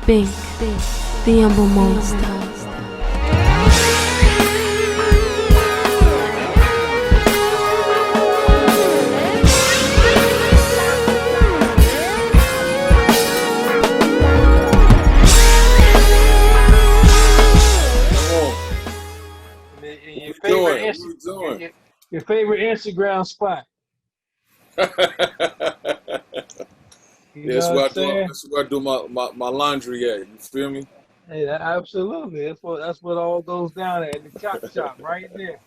Bink, the Humble Monster. Your favorite Instagram spot. You That's know what I'm where I do. saying? That's where I do my laundry at. You feel me? Hey, absolutely. That's what all goes down at the chop shop right there.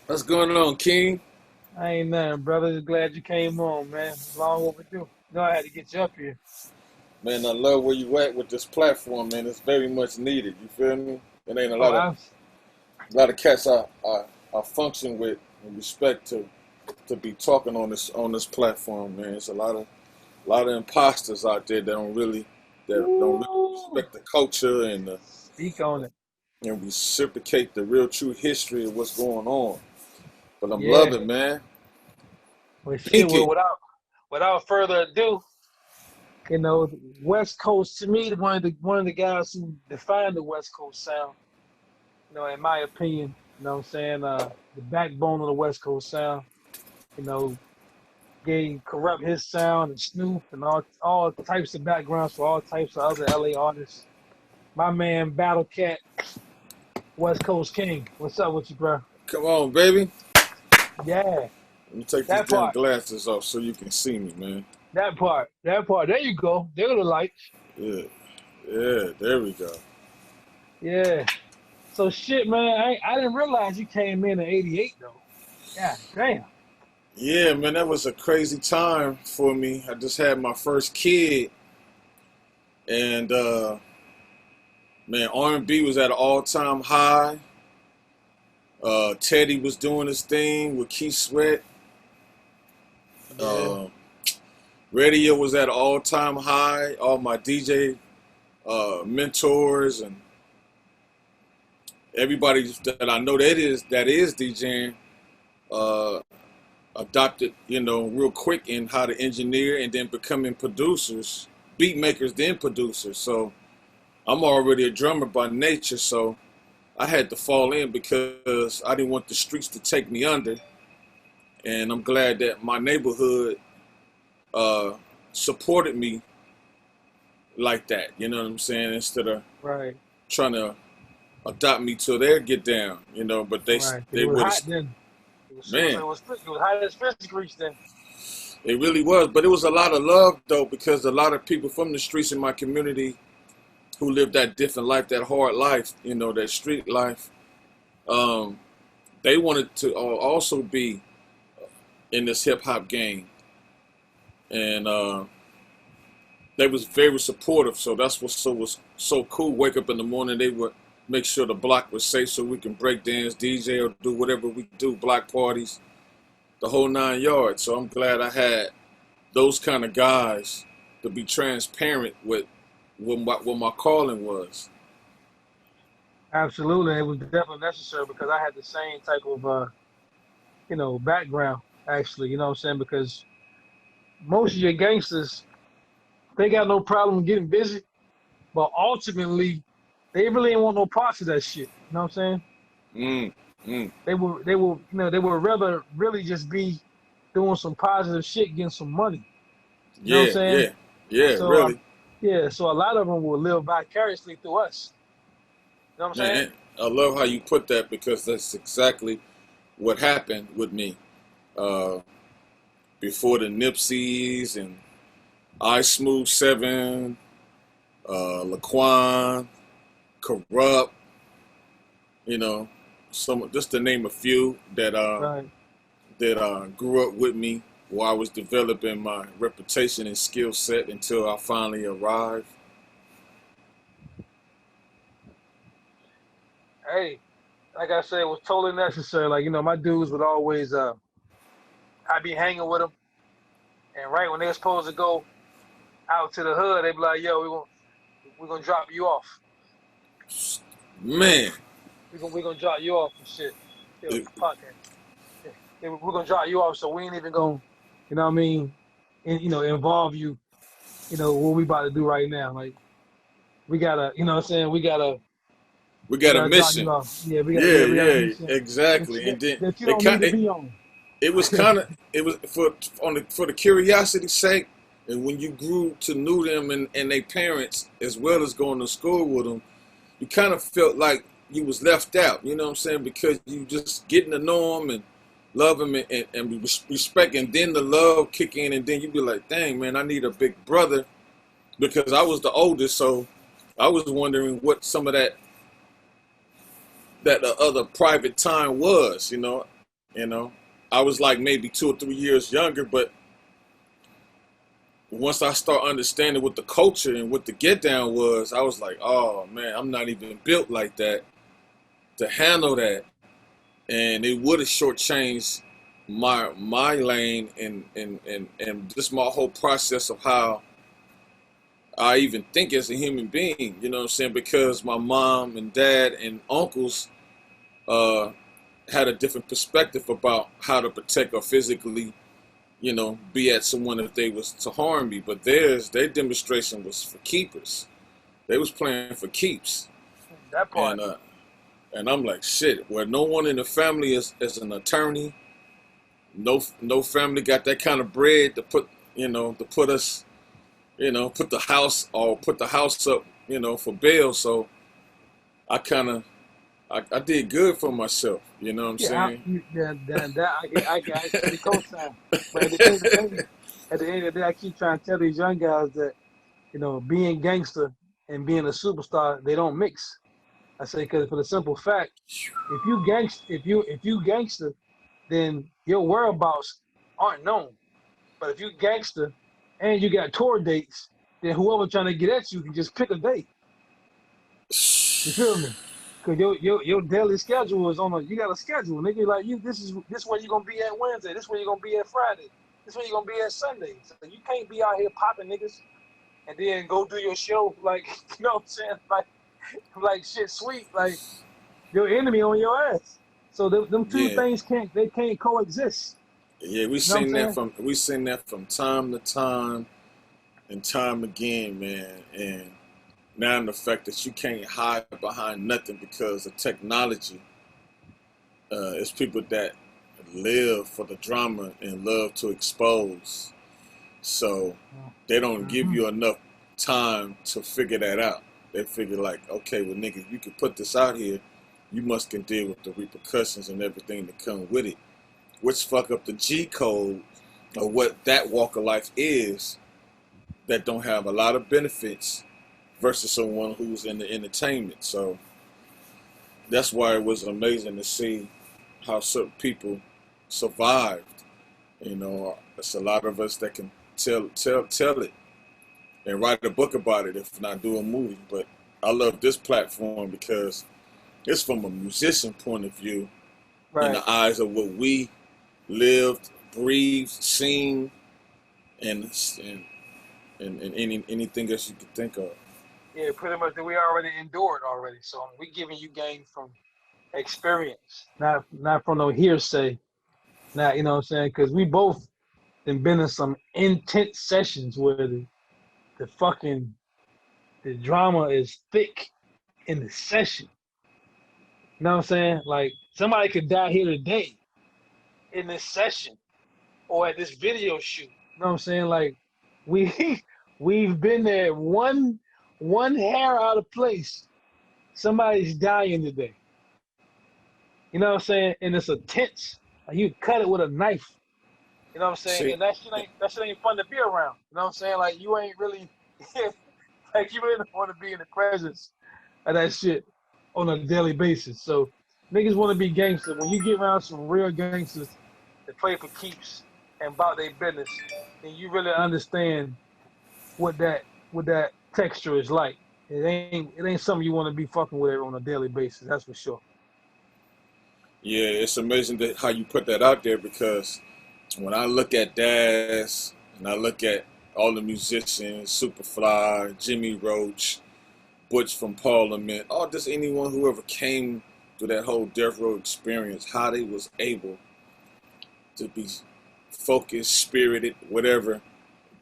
What's going on, King? I ain't nothing, brother. Just glad you came on, man. Long overdue. You know I had to get you up here. Man, I love where you at with this platform, man. It's very much needed. You feel me? It ain't a Oh, lot of cats I function with in respect to be talking on this platform, man. It's a lot of imposters out there that don't really ooh, respect the culture speak on it. and reciprocate the real true history of what's going on. But I'm Yeah. loving, man. Well, shit. Pink Well, it. without further ado, West Coast to me, one of the guys who defined the West Coast sound. In my opinion, what I'm saying, the backbone of the West Coast sound. You know, gave Corrupt his sound and Snoop and all types of backgrounds for all types of other LA artists. My man Battlecat, West Coast King. What's up with you, bro? Come on, baby. Yeah, Let me take these that damn part, glasses off so you can see me, man. that part. There you go. There are the lights. Yeah. Yeah, there we go. Yeah. So shit, man. I didn't realize you came in '88 though. Yeah, damn. Yeah, man, that was a crazy time for me. I just had my first kid, and man, R&B was at an all-time high. Teddy was doing his thing with Keith Sweat. Yeah. Uh, radio was at an all-time high. All my DJ mentors and everybody that I know that is DJing uh, adopted, real quick in how to engineer and then becoming producers, beat makers, then producers. So I'm already a drummer by nature, so I had to fall in because I didn't want the streets to take me under. And I'm glad that my neighborhood uh, supported me like that. You know what I'm saying? Instead of Right. trying to adopt me till they get down, but they Right. It they was really, hot then. man, It was hot as fish grease then. it really was. But it was a lot of love though, because a lot of people from the streets in my community who lived that different life, that hard life, that street life, um, they wanted to also be in this hip hop game, and they was very supportive. So that's what was so cool. Wake up in the morning, they would make sure the block was safe so we can break dance, DJ, or do whatever we do, block parties, the whole 9 yards. So I'm glad I had those kind of guys to be transparent with what my calling was. Absolutely. It was definitely necessary because I had the same type of background actually, you know what I'm saying? Because most of your gangsters, they got no problem getting busy, but ultimately they really ain't want no parts of that shit. You know what I'm saying? Mm, mm. They would rather really just be doing some positive shit, getting some money. You know what I'm Yeah, saying? yeah, yeah, So really. yeah, so a lot of them will live vicariously through us. You know what I'm saying? Man, I love how you put that because that's exactly what happened with me. Uh, Before the Nipseys and I Smooth 7, Laquan, Corrupt, you know, some just to name a few Right. that grew up with me while I was developing my reputation and skill set until I finally arrived. Hey, like I said, it was totally necessary. Like, my dudes would always I'd be hanging with them, and right when they're supposed to go out to the hood, they'd be like, "Yo, we're gonna drop you off. Man, We're gonna drop you off and shit. Yo, it, podcast. Yeah, we're gonna drop you off, so we ain't even gonna, you know what I mean, involve you, what we about to do right now. Like, we gotta, you know what I'm saying? We We got a gotta drop you mission. off. Yeah, Yeah, we got a yeah, mission exactly. And then that you it don't need kind to it, be on. it was kind of it was for the curiosity's sake, and when you grew to know them and their parents as well as going to school with them, you kind of felt like you was left out. You know what I'm saying? Because you just getting to know them and love them and respect, and then the love kick in, and then you be like, dang man, I need a big brother because I was the oldest, so I was wondering what some of that the other private time was, you know. I was like maybe 2 or 3 years younger, but once I start understanding what the culture and what the get down was, I was like, oh man, I'm not even built like that to handle that, and it would have shortchanged my lane and just my whole process of how I even think as a human being. You know what I'm saying? Because my mom and dad and uncles uh, had a different perspective about how to protect or physically, be at someone if they was to harm me. But their demonstration was for keepers. They was playing for keeps, That part. and I'm like, shit. Where no one in the family is an attorney. No family got that kind of bread to put, to put us, put the house up, for bail. So I kind of I did good for myself. You know what I'm Yeah, saying? that I fully co-sign. But at the end of the day, I keep trying to tell these young guys that being gangster and being a superstar, they don't mix. I say because for the simple fact, if you gangster, then your whereabouts aren't known. But if you gangster and you got tour dates, then whoever trying to get at you can just pick a date. You feel me? Cause your daily schedule is you got a schedule, nigga. Like this where you gonna be at Wednesday, this where you gonna be at Friday, this where you gonna be at Sunday. So you can't be out here popping niggas and then go do your show like you know what I'm saying, like shit sweet, like your enemy on your ass. So them two Yeah, things can't coexist. yeah. You know what I'm saying? We seen that from time to time and time again, man. And now the fact that you can't hide behind nothing because of technology, it's people that live for the drama and love to expose. So they don't give Mm-hmm. you enough time to figure that out. They figure like, okay, well, nigga, you can put this out here, you must can deal with the repercussions and everything that come with it, which fuck up the G code of what that walk of life is that don't have a lot of benefits versus someone who's in the entertainment. So that's why it was amazing to see how certain people survived. It's a lot of us that can tell it and write a book about it, if not do a movie. But I love this platform because it's from a musician point of view, in Right. the eyes of what we lived, breathed, seen, and anything else you could think of. Yeah, pretty much that we already endured already. So we giving you game from experience, not from no hearsay. Not you know what I'm saying? Because we both been in some intense sessions where the fucking the drama is thick in the session. You know what I'm saying? Like somebody could die here today in this session or at this video shoot. You know what I'm saying? Like we we've been there one hair out of place. Somebody's dying today. You know what I'm saying? And it's a tense. Like you cut it with a knife. You know what I'm saying? See, And that shit ain't fun to be around. You know what I'm saying? Like you ain't really like you really don't want to be in the presence of that shit on a daily basis. So niggas want to be gangsters. When you get around some real gangsters that play for keeps and about their business, then you really understand what that texture is like. It ain't something you want to be fucking with on a daily basis. That's for sure. yeah, it's amazing how you put that out there because when I look at Daz and I look at all the musicians, Superfly, Jimmy Roach, Butch from Parliament, or just anyone who ever came through that whole death row experience, how they was able to be focused, spirited, whatever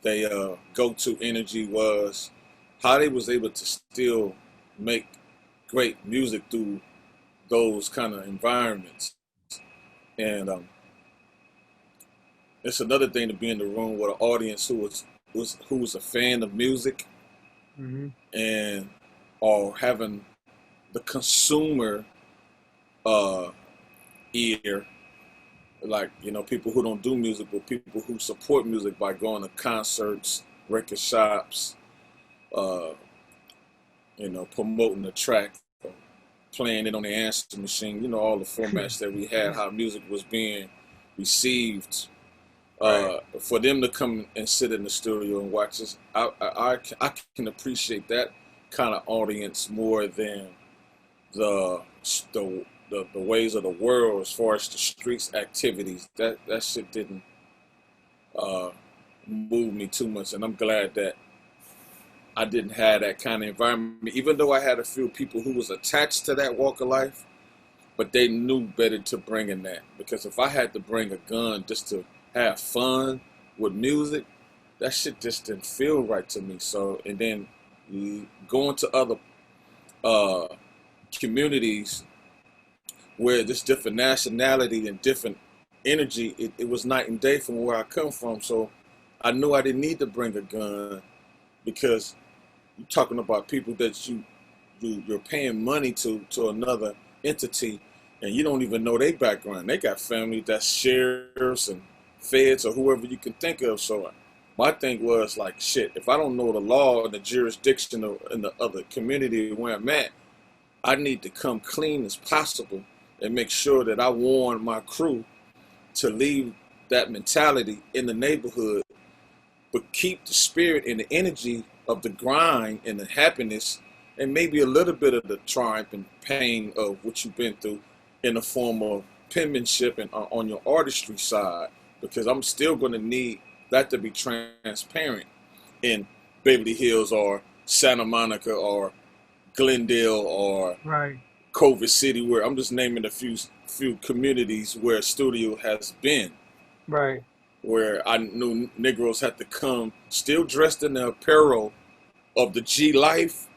they go-to energy was, how they was able to still make great music through those kind of environments. And it's another thing to be in the room with an audience who was a fan of music Mm-hmm. and or having the consumer uh, ear, like, you know, people who don't do music, but people who support music by going to concerts, record shops, uh, you know, promoting the track, playing it on the answer machine, you know, all the formats that we had, how music was being received. Right. For them to come and sit in the studio and watch this, I can appreciate that kind of audience more than the the ways of the world as far as the streets activities. That shit didn't uh, move me too much, and I'm glad that I didn't have that kind of environment. Even though I had a few people who was attached to that walk of life, but they knew better to bring in that. Because if I had to bring a gun just to have fun with music, that shit just didn't feel right to me. So, and then going to other uh, communities where there's different nationality and different energy, it was night and day from where I come from. So I knew I didn't need to bring a gun because you're talking about people that you're paying money to another entity, and you don't even know their background. They got family that's sheriffs and feds or whoever you can think of. So my thing was like, shit, if I don't know the law and the jurisdiction in the other community where I'm at, I need to come clean as possible and make sure that I warn my crew to leave that mentality in the neighborhood, but keep the spirit and the energy of the grind and the happiness and maybe a little bit of the triumph and pain of what you've been through in the form of penmanship and on your artistry side, because I'm still going to need that to be transparent in Beverly Hills or Santa Monica or Glendale or Right. Culver City, where I'm just naming a few communities where a studio has been, Right. where I knew Negroes had to come still dressed in the apparel of the G life,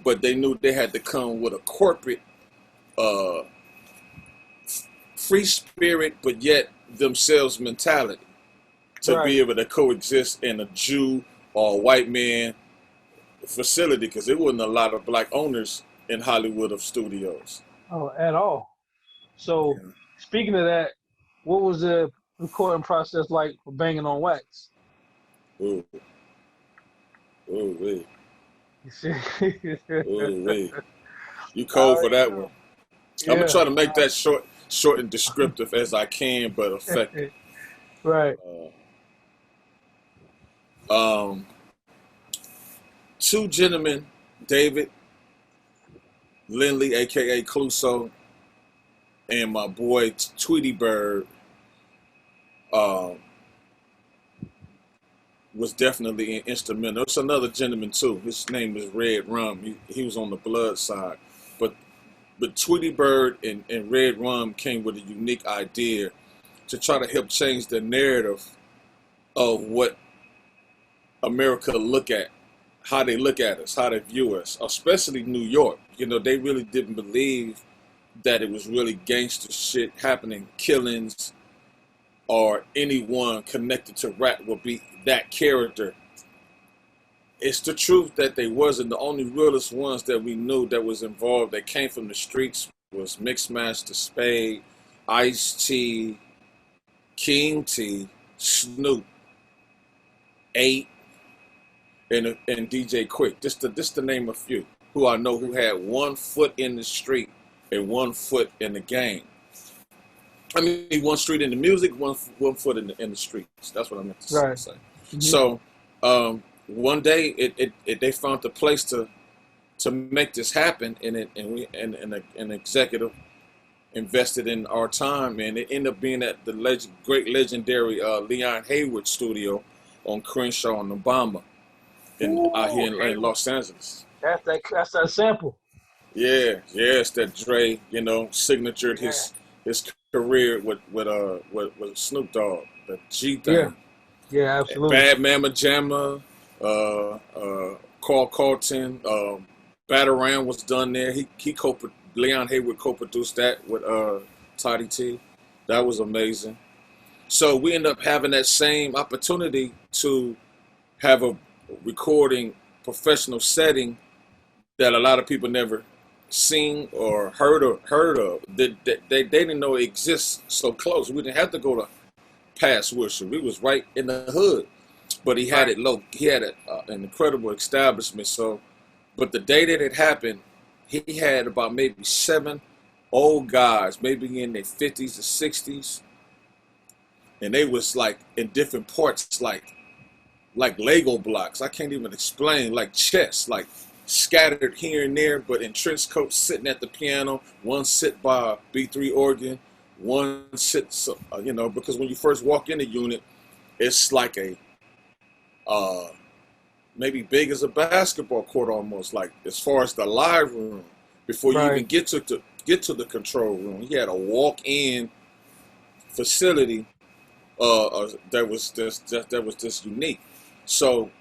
but they knew they had to come with a corporate uh, free spirit, but yet themselves mentality to be Right. able to coexist in a Jew or a white man facility, because there wasn't a lot of black owners in Hollywood of studios. Oh, at all. So, Yeah. speaking of that, what was the recording process like for Banging on Wax? Ooh, ooh, wee, You see? ooh, wee. You I cold for already that one. know. I'm gonna Yeah. try to make that short and descriptive as I can, but effective. Right. Um, two gentlemen, David Lindley, aka Cluso, and my boy Tweety Bird, um, was definitely instrumental. It's another gentleman too. His name is Red Rum. He was on the blood side, but Tweety Bird and Red Rum came with a unique idea to try to help change the narrative of what America look at, how they look at us, how they view us, especially New York. You know, they really didn't believe that it was really gangster shit happening, killings, or anyone connected to rap would be that character. It's the truth that they wasn't. The only realest ones that we knew that was involved that came from the streets was Mixmaster Spade, Ice-T, King T, Snoop, 8, and DJ Quick. Just to name a few who I know who had 1 foot in the street and 1 foot in the game. I mean, 1 street in the music, one foot in the streets. That's what I meant to Right. say. Mhm. So one day they found a place to make this happen, and an executive invested in our time, and it ended up being at the great legendary Leon Hayward studio on Crenshaw and Obama out here Ooh, in Los Angeles. that's that sample. Yeah, it's that Dre, you know, signatured Yeah. his career with Snoop Dogg, the G Yeah. thing. Yeah, absolutely. Bad Mama Jamma, uh, uh, Carl Carlton, Batarang was done there. He Leon Hayward co-produced that with Toddy T. That was amazing. So we end up having that same opportunity to have a recording professional setting that a lot of people never seen or heard of. They didn't know it exists so close. We didn't have to go to past Wilshire. We was right in the hood. But he had it low. He had an incredible establishment. So, but the day that it happened, he had about maybe 7 old guys, maybe in their 50s or 60s, and they was like in different parts, like Lego blocks. I can't even explain, like chess, like scattered here and there, but in trench coats, sitting at the piano. One sit by a B3 organ, one sits, because when you first walk in the unit, it's like a maybe big as a basketball court almost, like as far as the live room. Before you even get to the control room, he had a walk-in facility that was just unique. So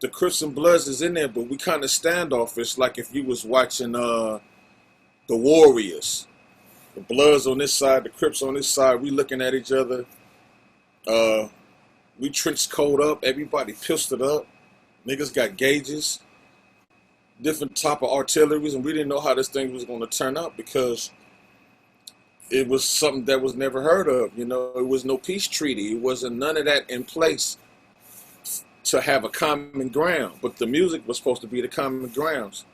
the Crips and Bloods is in there, but we kind of standoffish, like if you was watching the Warriors. The Bloods on this side, the Crips on this side, we looking at each other. We trench coat up, everybody pistoled up. Niggas got gauges, different type of artilleries, and we didn't know how this thing was going to turn out because it was something that was never heard of. It was no peace treaty. It wasn't none of that in place to have a common ground. But the music was supposed to be the common grounds.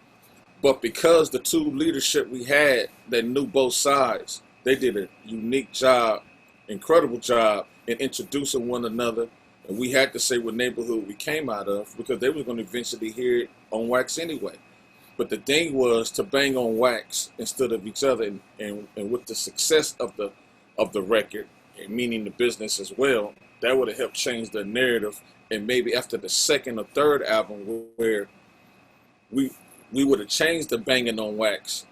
But because the two leadership we had that knew both sides, they did a unique job, incredible job in introducing one another. And we had to say what neighborhood we came out of because they were going to eventually hear it on wax anyway. But the thing was to bang on wax instead of each other, and with the success of the record, and meaning the business as well, that would have helped change the narrative. And maybe after the second or third album, where we would have changed the banging on wax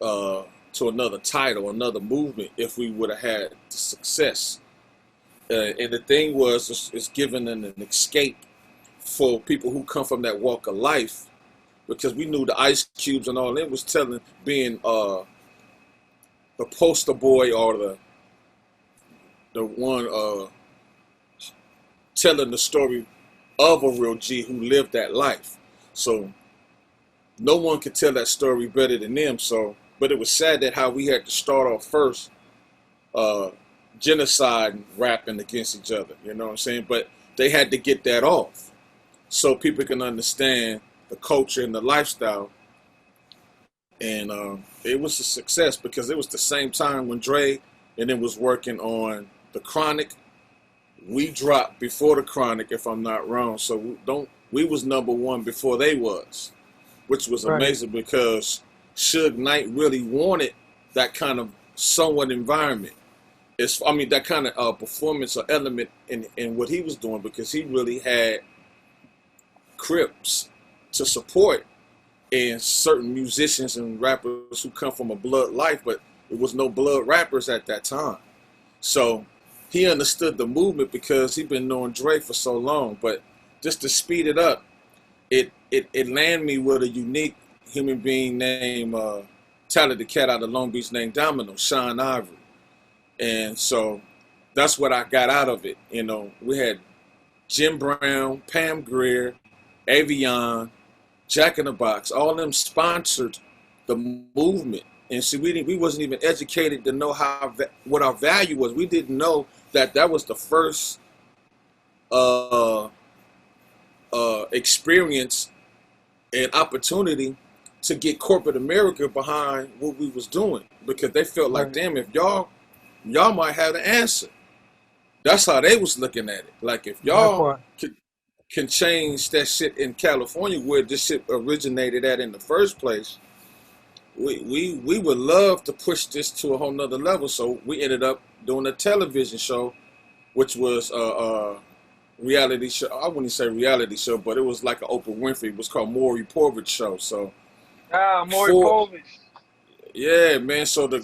to another title, another movement, if we would have had the success. And the thing was, it's giving an escape for people who come from that walk of life, because we knew the Ice Cubes and all that was being the poster boy or the one telling the story of a real G who lived that life. So no one could tell that story better than them. So, but it was sad that how we had to start off first. Genocide and rapping against each other, you know what I'm saying? But they had to get that off so people can understand the culture and the lifestyle. And it was a success because it was the same time when Dre and it was working on the Chronic. We dropped before the Chronic, if I'm not wrong. So we was number one before they was, which was amazing because Suge Knight really wanted that kind of somewhat environment. That kind of performance or element in what he was doing, because he really had Crips to support and certain musicians and rappers who come from a blood life, but it was no blood rappers at that time. So he understood the movement because he'd been knowing Dre for so long. But just to speed it up, it landed me with a unique human being named talented cat out of Long Beach named Domino, Sean Ivory. And so that's what I got out of it. We had Jim Brown, Pam Grier, Avion, Jack in the Box, all of them sponsored the movement. And see, we wasn't even educated to know what our value was. We didn't know that was the first experience and opportunity to get corporate America behind what we was doing, because they felt like, damn, if y'all might have the answer. That's how they was looking at it. Like, if y'all can change that shit in California where this shit originated at in the first place, we would love to push this to a whole nother level. So we ended up doing a television show, which was a reality show. I wouldn't say reality show, but it was like an Oprah Winfrey. It was called Maury Povich Show. So Maury Povich. Yeah, man. So the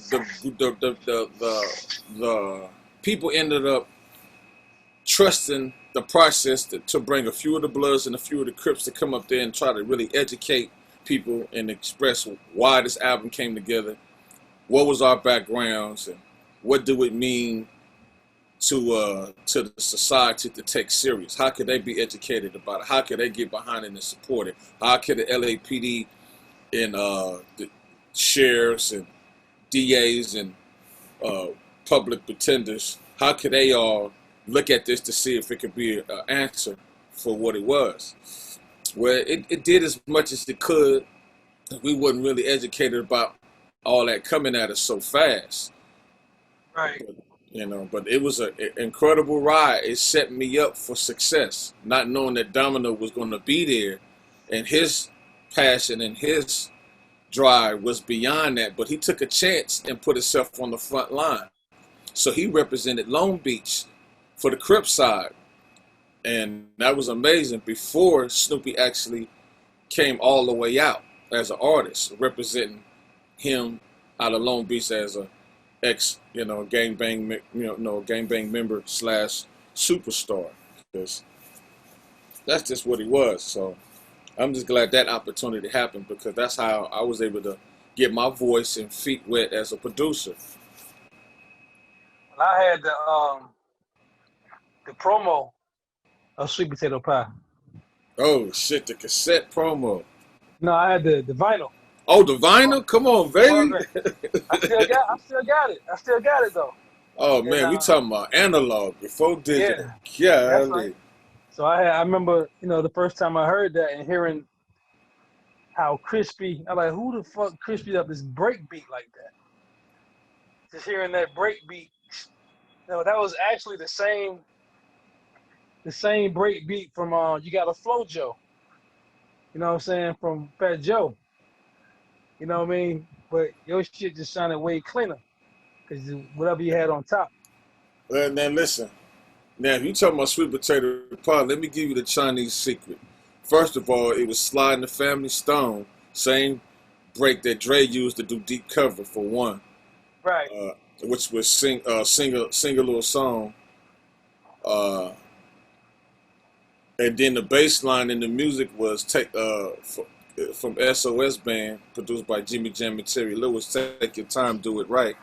people ended up trusting the process to bring a few of the Bloods and a few of the Crips to come up there and try to really educate people and express why this album came together, what was our backgrounds, and what do it mean to the society to take serious. How could they be educated about it? How could they get behind it and support it? How could the LAPD and the sheriffs and DAs and public pretenders, how could they all look at this to see if it could be an answer for what it was? Well, it did as much as it could. We wasn't really educated about all that coming at us so fast. Right. But it was an incredible ride. It set me up for success, not knowing that Domino was going to be there, and his passion and his drive was beyond that. But he took a chance and put himself on the front line. So he represented Long Beach for the Crip side, and that was amazing. Before Snoopy actually came all the way out as an artist, representing him out of Long Beach as a gangbang member / superstar, because that's just what he was. So I'm just glad that opportunity happened, because that's how I was able to get my voice and feet wet as a producer. I had the promo of Sweet Potato Pie. Oh shit, the cassette promo. No, I had the vinyl. Oh, the vinyl? Come on, baby. I still got it. I still got it though. Oh man, we talking about analog before digital. Yeah, that's right. So I remember, the first time I heard that and hearing how crispy. I'm like, who the fuck crispy up this break beat like that? Just hearing that break beat. That was actually the same break beat from You Got a Flow Joe. You know what I'm saying? From Fat Joe. You know what I mean? But your shit just sounded way cleaner, because whatever you had on top. Well, now listen. Now, if you talking about Sweet Potato Pie, let me give you the Chinese secret. First of all, it was Sliding the Family Stone, same break that Dre used to do Deep Cover for one. Right. Which was sing a little song. And then the bass line in the music was from SOS Band, produced by Jimmy Jam and Terry Lewis, Take Your Time, Do It Right.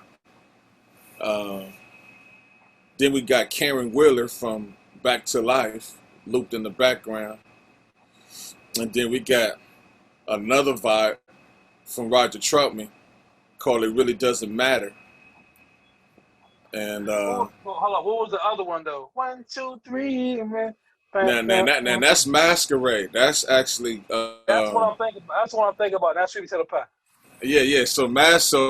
Then we got Karen Wheeler from Back to Life, looped in the background. And then we got another vibe from Roger Troutman called It Really Doesn't Matter. And hold on, what was the other one though? 1, 2, 3, man. Now that's Masquerade. That's actually that's what I'm thinking about. That's what I'm thinking about. That's Sweet Potato Pie. Yeah. So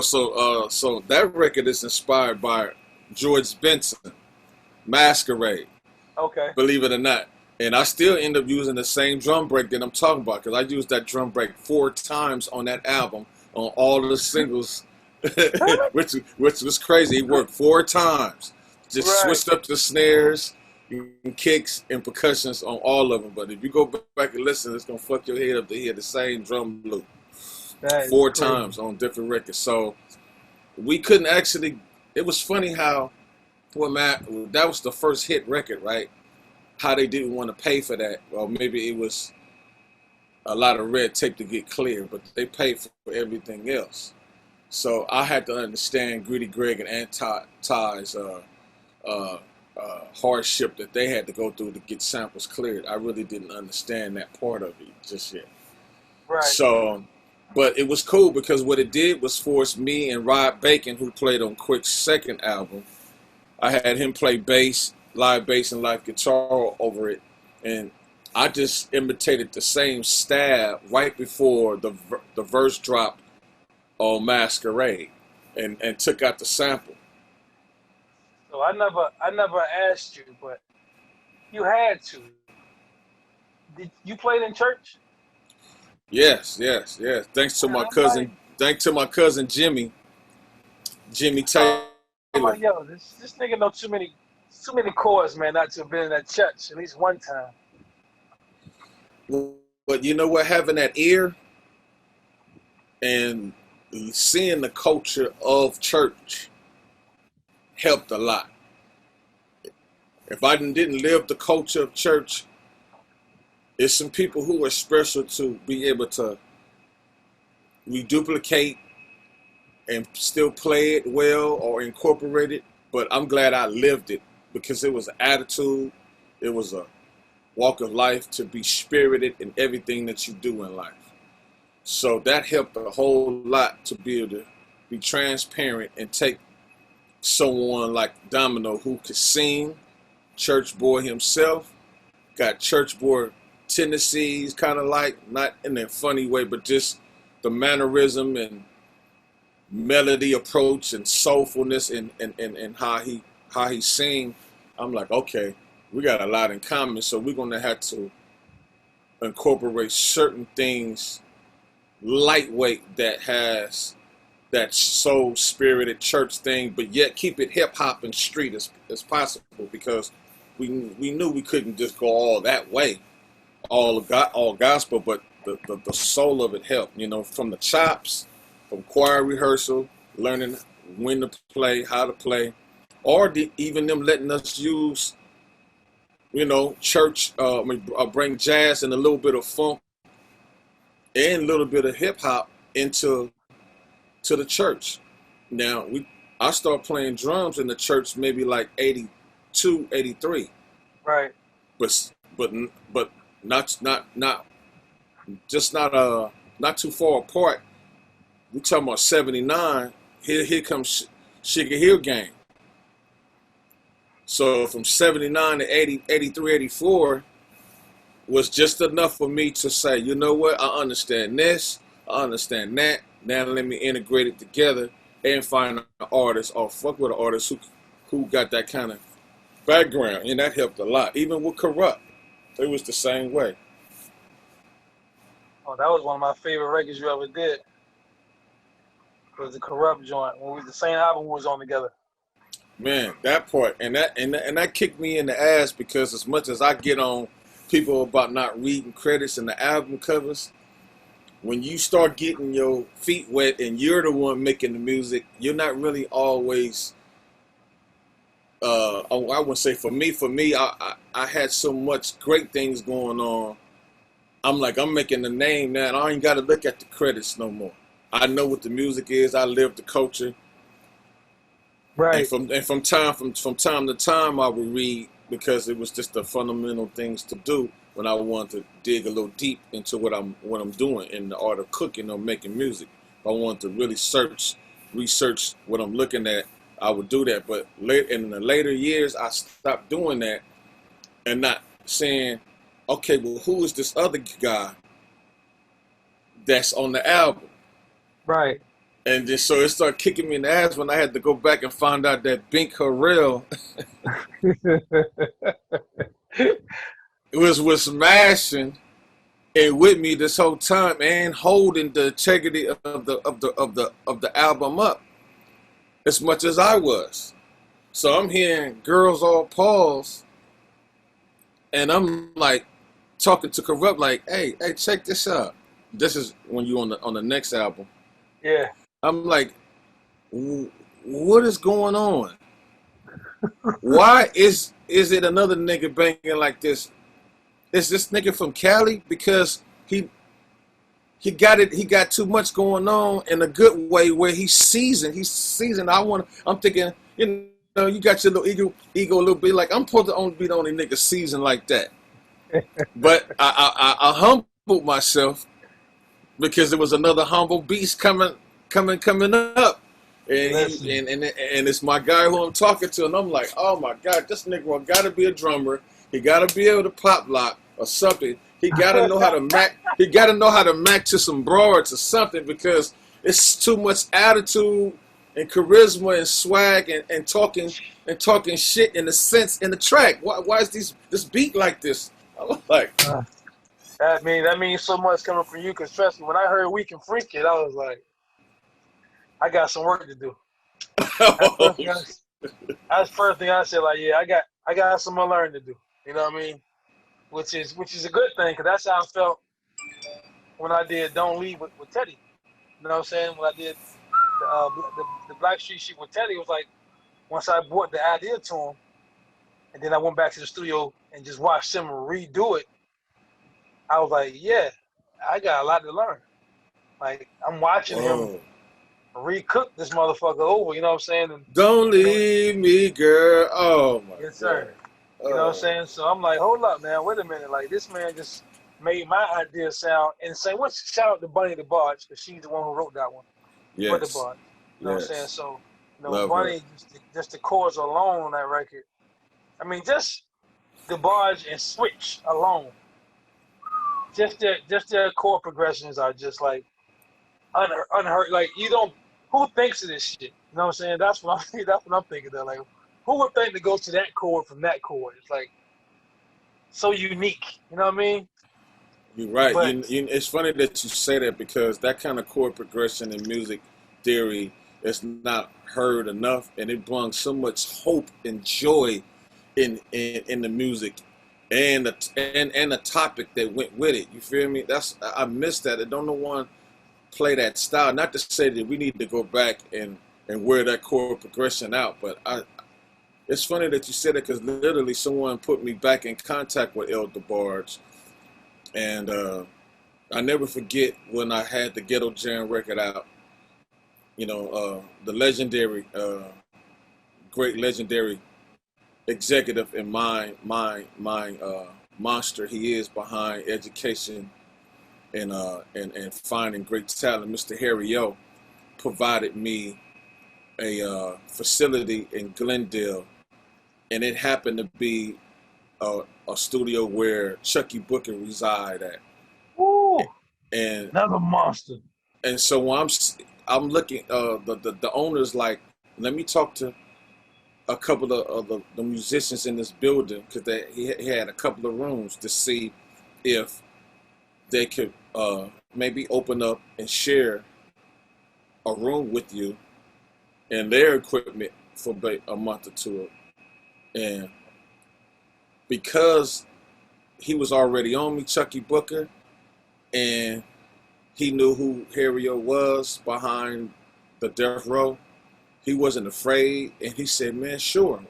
so that record is inspired by George Benson, Masquerade. Okay. Believe it or not. And I still end up using the same drum break that I'm talking about, because I used that drum break 4 times on that album on all of the singles, which was crazy. It worked 4 times. Just switched up the snares and kicks and percussions on all of them. But if you go back and listen, it's gonna fuck your head up to hear the same drum loop 4 times on different records. So we couldn't actually. It was funny how, that was the first hit record, right? How they didn't want to pay for that, or maybe it was a lot of red tape to get clear, but they paid for everything else. So I had to understand Greedy Greg and Anti's hardship that they had to go through to get samples cleared. I really didn't understand that part of it just yet. Right. So, but it was cool, because what it did was force me and Rod Bacon, who played on Quick's second album, I had him play bass, live bass and live guitar over it, and I just imitated the same stab right before the verse dropped on Masquerade, and took out the sample. So I never asked you, but you had to. Did you played in church? Yes. Thanks to my cousin Jimmy Taylor. I'm like, yo, this nigga know too many chords, man, not to have been in that church at least one time. But you know what? Having that ear and seeing the culture of church helped a lot. If I didn't live the culture of church, it's some people who are special to be able to reduplicate and still play it well or incorporate it. But I'm glad I lived it because it was an attitude. It was a walk of life to be spirited in everything that you do in life. So that helped a whole lot to be able to be transparent and take someone like Domino who could sing, church boy himself, got church boy tendencies, kind of like, not in a funny way, but just the mannerism and melody approach and soulfulness and how he sing. I'm like, okay, we got a lot in common, so we're gonna have to incorporate certain things lightweight that has that soul spirited church thing, but yet keep it hip hop and street as possible, because we knew we couldn't just go all that way, all gospel, but the soul of it helped, from the chops, from choir rehearsal, learning when to play, how to play, or even them letting us use, church, bring jazz and a little bit of funk and a little bit of hip hop into the church. Now I started playing drums in the church maybe like 82, 83. Right. But not too far apart. We talking about 79. Here comes Sugar Hill Gang. So from 79 to 80, 83, 84 was just enough for me to say, you know what, I understand this, I understand that. Now let me integrate it together and find an artist or fuck with an artist who got that kind of background, and that helped a lot. Even with Corrupt, it was the same way. Oh, that was one of my favorite records you ever did. It was the Corrupt joint when the same album was on together. Man, that part and that kicked me in the ass, because as much as I get on people about not reading credits and the album covers, when you start getting your feet wet and you're the one making the music, you're not really always. I wouldn't say for me, I had so much great things going on. I'm like, I'm making the name now, and I ain't got to look at the credits no more. I know what the music is. I live the culture. Right. And from time to time, I would read, because it was just the fundamental things to do when I wanted to dig a little deep into what I'm doing in the art of cooking or making music. If I wanted to really research what I'm looking at, I would do that. But in the later years, I stopped doing that and not saying, okay, well, who is this other guy that's on the album? Right. And just so it started kicking me in the ass when I had to go back and find out that Bink Harrell was smashing and with me this whole time and holding the integrity of the album up as much as I was. So I'm hearing Girls All Pause, and I'm like talking to Corrupt like, hey, check this out. This is when you on the next album. Yeah. I'm like, what is going on? Why is it another nigga banging like this? Is this nigga from Cali? Because he got it. He got too much going on in a good way where he's seasoned. I'm thinking, you got your little ego a little bit. Like, I'm supposed to be the only nigga seasoned like that. But I humbled myself because there was another humble beast coming up, and it's my guy who I'm talking to, and I'm like, oh my God, this nigga gotta be a drummer. He gotta be able to pop lock or something. He gotta know how to mac. He gotta know how to mac to some broads or something, because it's too much attitude and charisma and swag and talking shit in the sense in the track. Why is this beat like this? I was like. That means so much coming from you, because trust me, when I heard Weak and Freak It, I was like, I got some work to do. That's the first thing I said, like, yeah, I got some more learning to do. You know what I mean? Which is a good thing, because that's how I felt when I did Don't Leave with Teddy. You know what I'm saying? When I did the Black Street shit with Teddy, it was like, once I brought the idea to him, and then I went back to the studio and just watched him redo it. I was like, yeah, I got a lot to learn. Like I'm watching him Whoa. recook this motherfucker over. You know what I'm saying? And Don't you know, leave me, girl. Oh my yes, God. sir. You know what I'm Oh, saying? So I'm like, hold up, man. Wait a minute. Like this man just made my idea sound insane. What? Shout out to Bunny the Barge because she's the one who wrote that one for the yes, Barge. You know what I'm saying? yes. So Love her. Bunny just the chords alone on that record. I mean, just the Barge and Switch alone. Just their chord progressions are just like unheard. Like you don't. Who thinks of this shit? You know what I'm saying? That's what I'm thinking of. Like, who would think to go to that chord from that chord? It's like so unique. You know what I mean? You're right. But It's funny that you say that because that kind of chord progression in music theory is not heard enough, and it brings so much hope and joy in the music and the topic that went with it. You feel me? I miss that. I don't know one play that style. Not to say that we need to go back and wear that chord progression out, but it's funny that you said it because literally someone put me back in contact with El DeBarge, and I never forget when I had the Ghetto Jam record out. The legendary, great legendary executive and monster he is behind education and finding great talent. Mr. Harry O provided me a facility in Glendale, and it happened to be a studio where Chucky Booker reside at, woo, and another monster. so when I'm looking, the owner's like, let me talk to a couple of the musicians in this building because he had a couple of rooms to see if they could maybe open up and share a room with you and their equipment for a month or two. And because he was already on me, Chucky Booker, and he knew who Harry O was behind the death row, he wasn't afraid, and he said, man, sure,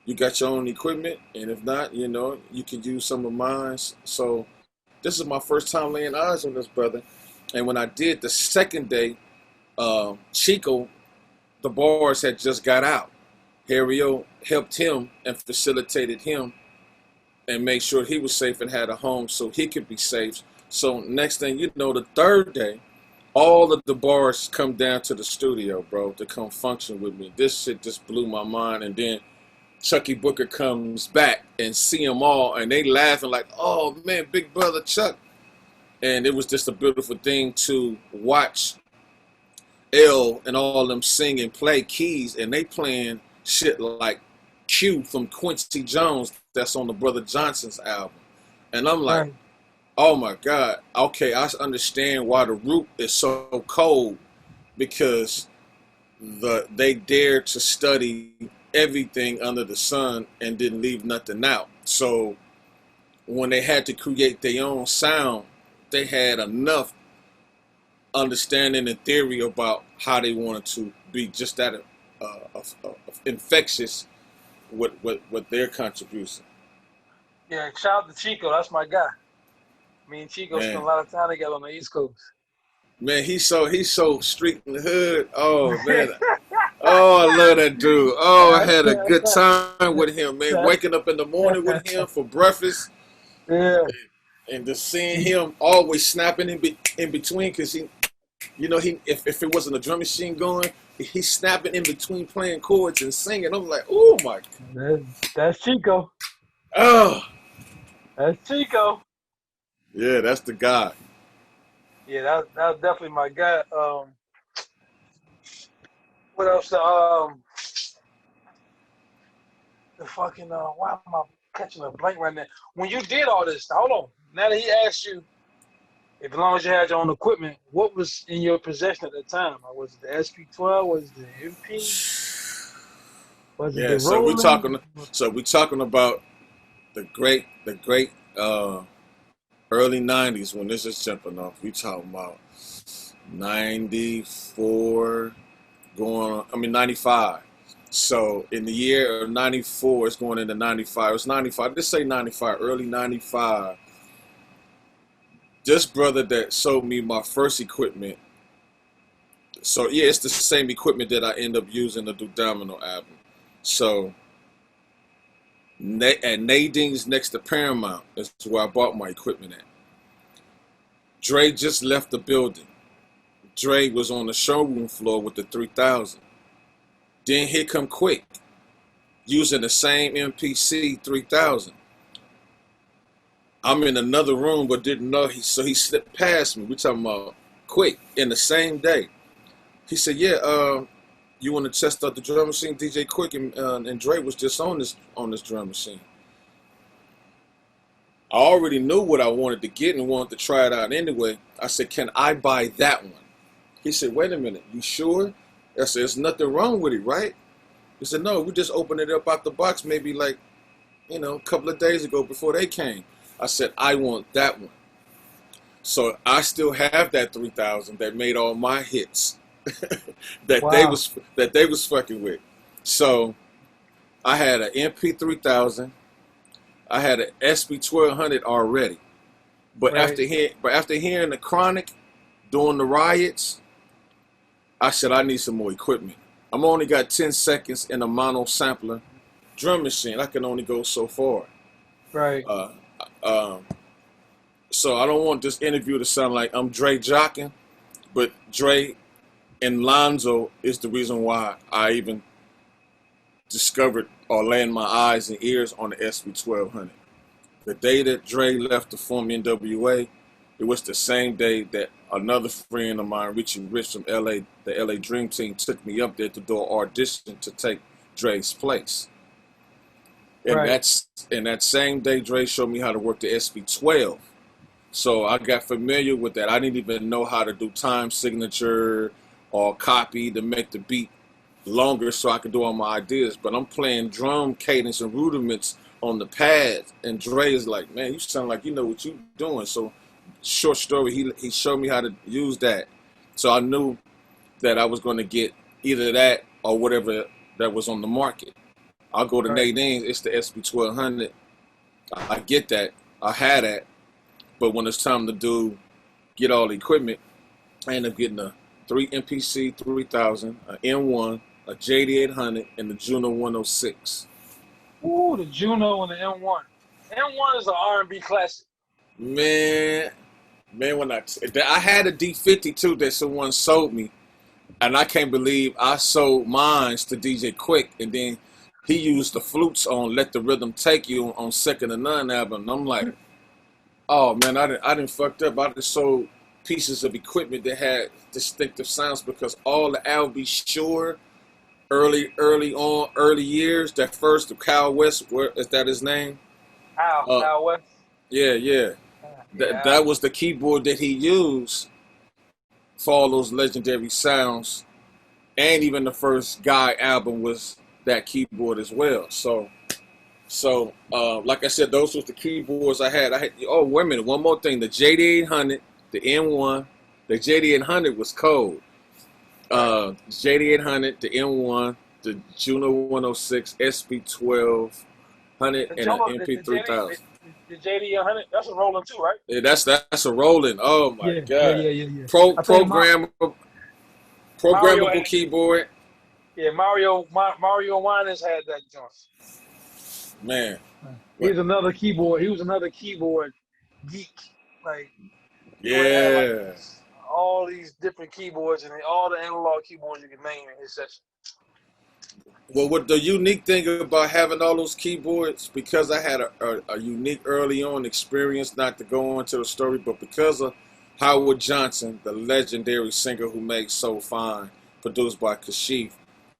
you got your own equipment, and if not, you can use some of mine. So this is my first time laying eyes on this brother. And when I did the second day, Chico, the bars had just got out. Harry O helped him and facilitated him and made sure he was safe and had a home so he could be safe. So next thing you know, the third day, all of the bars come down to the studio, bro, to come function with me. This shit just blew my mind. And then Chucky Booker comes back and see them all, and they laughing like, oh, man, big brother Chuck. And it was just a beautiful thing to watch L and all them sing and play keys, and they playing shit like Q from Quincy Jones that's on the Brother Johnson's album. And I'm like, Right. oh my God, okay, I understand why the root is so cold, because they dared to study everything under the sun and didn't leave nothing out. So when they had to create their own sound, they had enough understanding and theory about how they wanted to be just that infectious with their contribution. Yeah, shout out to Chico. That's my guy. Me and Chico spent a Man, lot of time together on the East Coast. man, he's so street in the hood. Oh man, oh I love that dude. Oh, I had a good time with him, man. Waking up in the morning with him for breakfast Yeah. and just seeing him always snapping in between, because if it wasn't a drum machine going, he's snapping in between playing chords and singing. I'm like, oh my, That's Chico. oh That's Chico. yeah, that's the guy. Yeah, that was definitely my guy. What else? The fucking why am I catching a blank right now? When you did all this, hold on. Now that he asked you, if as long as you had your own equipment, what was in your possession at the time? Was it the SP12? Was it the MP? Was it Yeah, the Roland? so we talking about the great early '90s when this is jumping off. We talking about '94 going on, I mean '95. So in the year of 94, it's going into 95. It's 95. Let's say 95, early 95. This brother that sold me my first equipment. So yeah, it's the same equipment that I end up using to do Domino album. So at Nadine's next to Paramount is where I bought my equipment at. Dre just left the building. Dre was on the showroom floor with the 3000. Then here come Quick, using the same MPC 3000. I'm in another room but didn't know, so he slipped past me. We talking about Quick in the same day. He said, yeah, you want to test out the drum machine? DJ Quick and Dre was just on this drum machine. I already knew what I wanted to get and wanted to try it out anyway. I said, can I buy that one? He said, wait a minute, you sure? I said, there's nothing wrong with it, right? He said, no, we just opened it up out the box maybe like, a couple of days ago before they came. I said, I want that one. So I still have that 3000 that made all my hits that they was fucking with. So I had an MP3000. I had an SB1200 already. But after hearing the Chronic during the riots, I said I need some more equipment. I'm only got 10 seconds in a mono sampler drum machine. I can only go so far. Right. So I don't want this interview to sound like I'm Dre jocking, but Dre and Lonzo is the reason why I even discovered or land my eyes and ears on the SB1200. The day that Dre left to form NWA, it was the same day that another friend of mine, Richie Rich from LA, the LA Dream Team, took me up there to do an audition to take Dre's place. And that same day, Dre showed me how to work the SB12. So I got familiar with that. I didn't even know how to do time signature or copy to make the beat longer so I could do all my ideas. But I'm playing drum cadence and rudiments on the pad, and Dre is like, man, you sound like you know what you're doing. So short story, he showed me how to use that. So I knew that I was going to get either that or whatever that was on the market. I'll go to Nadine's, it's the SB1200. I get that. I had that. But when it's time to get all the equipment, I end up getting a 3 MPC 3000, an M1, a JD800, and the Juno 106. Ooh, the Juno and the M1. M1 is an R&B classic. Man, when I had a D50 too that someone sold me, and I can't believe I sold mine to DJ Quick, and then he used the flutes on Let the Rhythm Take You on Second to None album. And I'm like, oh man, I didn't fucked up. I just sold pieces of equipment that had distinctive sounds because all the Al B. Sure early years, that first, the Kyle West, is that his name? Kyle West? Yeah. That was the keyboard that he used for all those legendary sounds. And even the first Guy album was that keyboard as well. So like I said, those was the keyboards I had. Oh, wait a minute, one more thing. The JD800, the M1, the JD800 was cold. JD800, the M1, the Juno 106, SB1200, and an MP3000. The JD800, that's a Roland too, right? Yeah, that's a Roland. Oh my God. Yeah. Programmable keyboard. Yeah, Mario Winans had that joint. Man. He was another keyboard geek. Like, yeah. All these different keyboards and all the analog keyboards you can name in his session. Well, what the unique thing about having all those keyboards, because I had a unique early on experience, not to go into the story, but because of Howard Johnson, the legendary singer who made So Fine, produced by Kashif,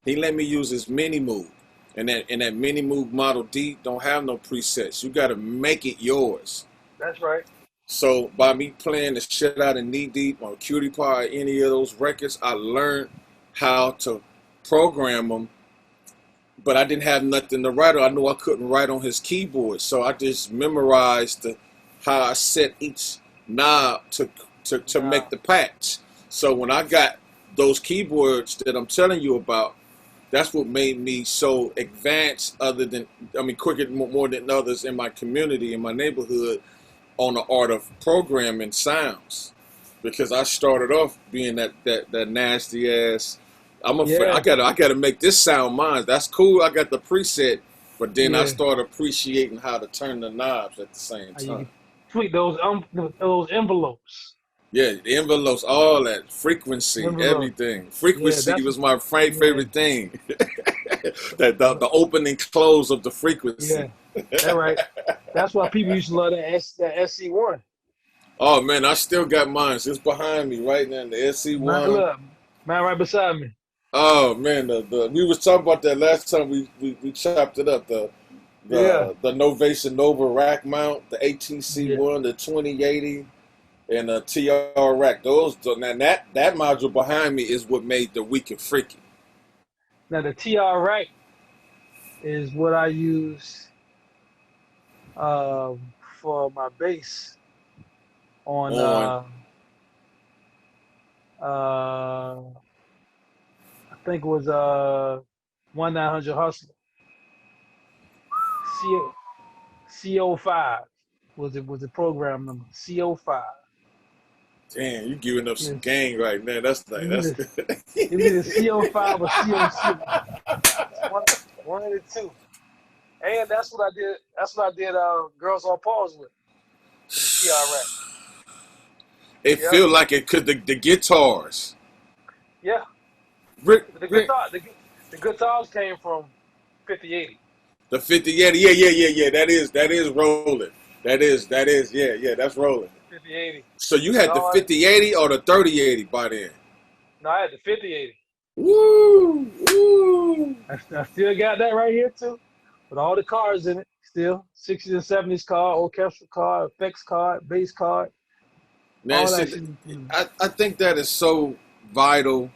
he let me use his Mini Moog. And that Mini Moog Model D don't have no presets. You got to make it yours. That's right. So by me playing the shit out of Knee Deep or Cutie Pie or any of those records, I learned how to program them. But I didn't have nothing to write on. I knew I couldn't write on his keyboard. So I just memorized how I set each knob to make the patch. So when I got those keyboards that I'm telling you about, That's what made me so advanced. Quicker more than others in my community, in my neighborhood, on the art of programming sounds, because I started off being that nasty ass. I'm afraid Yeah, I gotta make this sound mine. That's cool. I got the preset, but then I yeah. started appreciating how to turn the knobs at the same How you time. can tweak those envelopes. Yeah, the envelopes, all that frequency, Envelopes. everything. Yeah, Frequency that's was my yeah, favorite thing. That the open and close of the yeah. frequency. That right. That's why people used to love that SC1. Oh man, I still got mine. It's behind me right now. The Man, SC1. look, man, right beside me. Oh man, the we was talking about that last time we chopped it up. Yeah, The Novation Nova rack mount, the ATC yeah. one, the 2080, and the TR rack. Those now that module behind me is what made the Weak and Freaky. Now the TR rack is what I use for my bass on On uh I think it was 1900 Hustler. C CO5 was the program number. CO5. damn, you giving up some Yes. gang right now. That's like It's that's either, it's either CO5 or CO6. It's one of the two. And that's what I did. That's what I did. Girls on Pause with the TR rack. it Yep. feel like it could the guitars. Yeah. Rick, The Rick, guitar. The guitars came from 5080. the 5080, yeah. That is rolling. Yeah, that's rolling. 5080. So you And had the all. 5080 or the 3080 by then? No, I had the 5080. Woo, woo. I still got that right here too, with all the cards in it. Still 60s and 70s card, orchestral card, effects card, bass card, Man, all see, that shit. I think that is so vital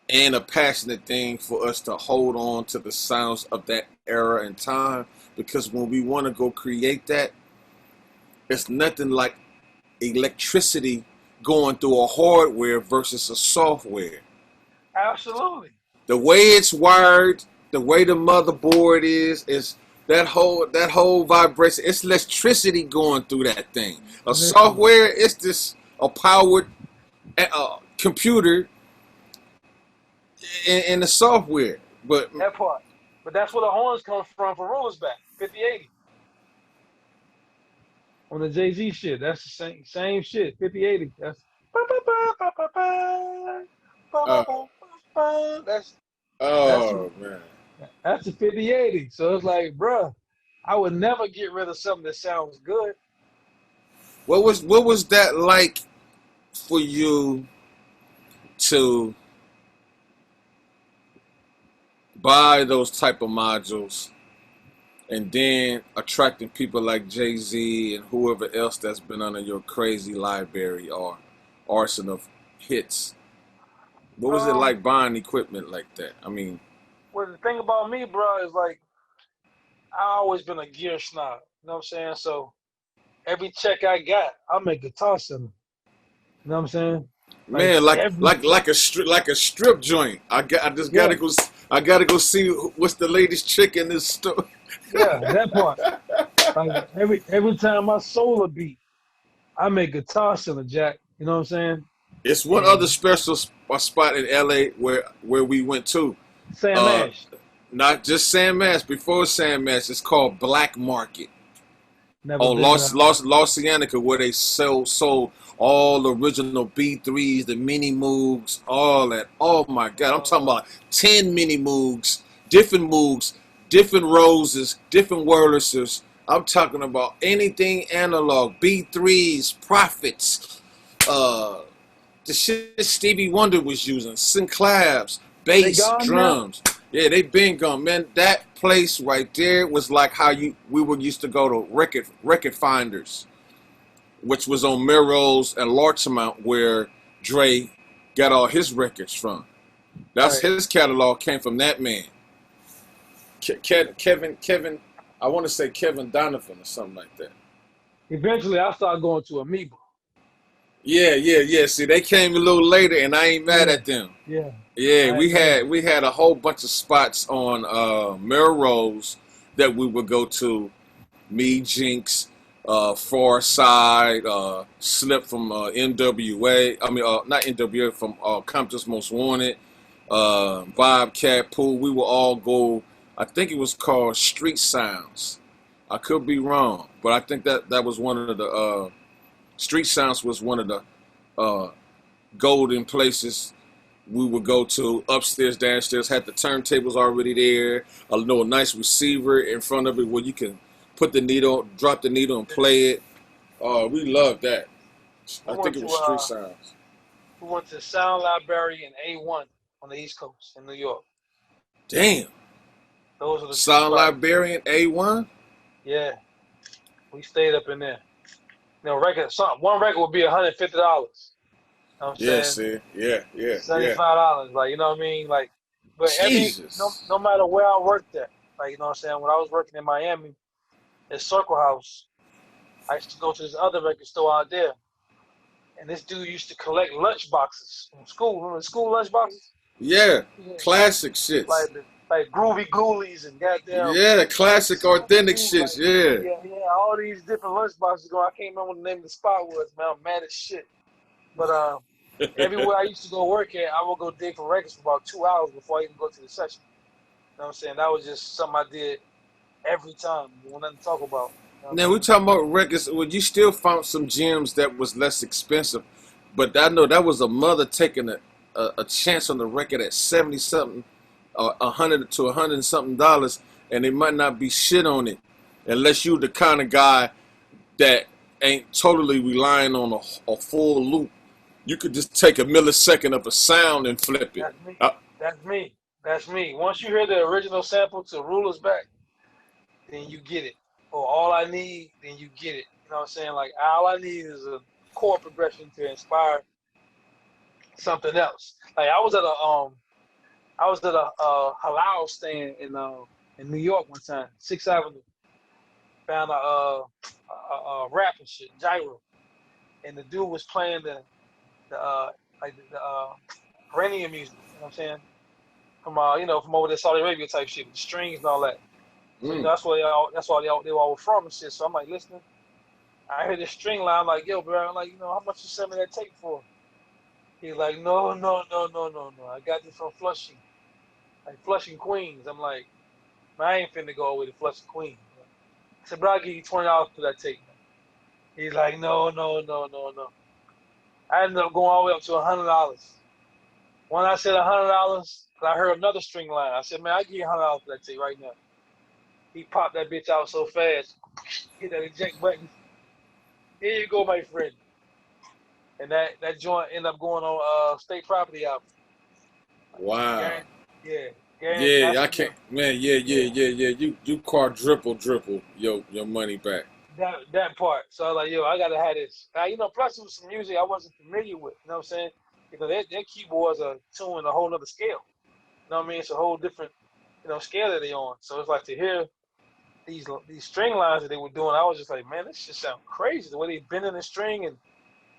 and a passionate thing for us to hold on to the sounds of that era and time, because when we want to go create that, it's nothing like electricity going through a hardware versus a software. Absolutely. The way it's wired, the way the motherboard is that whole vibration. It's electricity going through that thing. A Literally. software, it's just a powered computer in the software. But That part. But that's where the horns come from for Rulers back. 5080. On the Jay-Z shit. That's the same shit. 5080. That's uh, that's that's oh man, that's the 5080. So it's like, bruh, I would never get rid of something that sounds good. what was that like for you to buy those type of modules and then attracting people like Jay-Z and whoever else that's been under your crazy library or arsenal of hits? What was it Um, like buying equipment like that? I mean, well, the thing about me, bro, is like I always been a gear snob. You know what I'm saying? So every check I got, I make guitar center. You know what I'm saying? Like man, like every like like a strip joint. I just yeah, gotta go see what's the latest trick in this store. yeah, that part. Like every time I soul a beat, I make guitar center, Jack. You know what I'm saying? It's one other And special spot in LA where we went to. Sam Uh, Ash, Not just San Mass. Before San Mass, it's called Black Market never on been to that one. Los Cienega, where they sold all the original B3s, the mini Moogs, all that. Oh my God, I'm talking about 10 mini Moogs, different Roses, different Wurlitzers. I'm talking about anything analog, B3s, Profits, uh, the shit Stevie Wonder was using, Sinclairs, They bass, gone now? drums. Yeah, they been gone, man. That place right there was like how we were used to go to record finders, which was on Melrose and Larchmont, where Dre got all his records from. That's Right. his catalog came from that man, Kevin. I want to say Kevin Donovan or something like that. Eventually, I started going to Amoeba. Yeah. See, they came a little later, and I ain't mad Yeah, at them. yeah. Yeah, I ain't mad. we had a whole bunch of spots on Melrose that we would go to. Me, Jinx, Far Side, Slip from NWA. I mean, not NWA, from Compton's Most Wanted, Bobcat Pool. We would all go. I think it was called Street Sounds. I could be wrong, but I think that was one of the Street Sounds was one of the uh, golden places we would go to. Upstairs, downstairs, had the turntables already there. A nice receiver in front of it where you can put the needle, drop the needle, and play it. We loved that. We I think went it to was Street Sounds. Sound Library and A1 on the East Coast in New York. Damn. Those are the two Sound spots. Librarian A1. Yeah, we stayed up in there. One record would be $150. You know what I'm Yeah, saying? see, yeah. $75. Like, you know what I mean? Like, but Jesus. no matter where I worked at, like, you know what I'm saying? When I was working in Miami at Circle House, I used to go to this other record store out there, and this dude used to collect lunch boxes from school. Remember the school lunch boxes? Yeah, Yeah. classic shits. Like Groovy Ghoulies and goddamn Yeah, classic authentic Scooby-Doo, shits. like, Yeah. all these different lunch boxes going. I can't remember what the name of the spot was, man. I'm mad as shit. But everywhere I used to go work at, I would go dig for records for about 2 hours before I even go to the session. You know what I'm saying? That was just something I did every time. There was nothing to talk about. You know what I Now we mean? talking about records. Well, you still found some gems that was less expensive, but I know that was a mother taking a chance on the record at 70 something, 100 to $100 and something dollars, and it might not be shit on it, unless you the kind of guy that ain't totally relying on a full loop. You could just take a millisecond of a sound and flip it. That's me. That's me. That's me. Once you hear the original sample to Ruler's Back, then you get it. Or All I Need, then you get it. You know what I'm saying? Like, all I need is a chord progression to inspire something else. Like, I was at a halal stand in New York one time, 6th Avenue. Found a rap and shit, gyro, and the dude was playing the Iranian music. You know what I'm saying? From over there, Saudi Arabia type shit, with the strings and all that. So Mm. that's why they all were from and shit. So I'm like listening. I heard the string line. I'm like, yo, bro. I'm like, how much you send me that tape for? He's like, no. I got this from Flushing, like Flushing, Queens. I'm like, man, I ain't finna go all the way to Flushing, Queens. I said, bro, I'll give you $20 for that tape, man. He's like, no. I ended up going all the way up to $100. When I said $100, I heard another string line. I said, man, I'll give you $100 for that tape right now. He popped that bitch out so fast, hit that eject button. Here you go, my friend. And that joint ended up going on State Property album. Wow. Guaranteed, yeah, guaranteed. I Yeah, I said, can't. yo, Man, yeah, yeah. You quadruple your money back. that part. So I was like, yo, I gotta have this. Now, plus it was some music I wasn't familiar with. You know what I'm saying? Because their keyboards are tuned a whole other scale. You know what I mean? It's a whole different, scale that they on. So it's like to hear these string lines that they were doing, I was just like, man, this just sound crazy. The way they bending the string and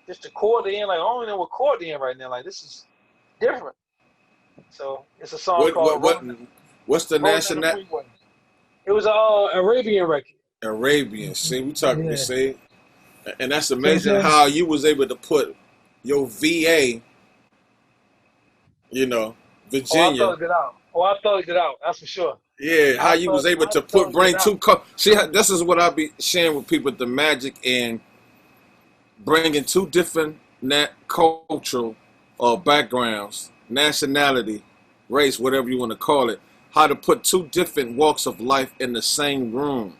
just the chord they in, like I don't even know what chord they in right now. Like this is different. So it's a song What called what what? What's the Rolling Down the national Freeway. It was a Arabian record. Arabian? See, we talking. Yeah. See, and that's See what I'm amazing saying? how you was able to put your VA, you know, Oh, I Virginia. thugged it out. That's for sure. Yeah, how you was able I to thugged it bring out. two. See, this is what I be sharing with people: the magic in bringing two different cultural backgrounds, nationality, race, whatever you want to call it. How to put two different walks of life in the same room.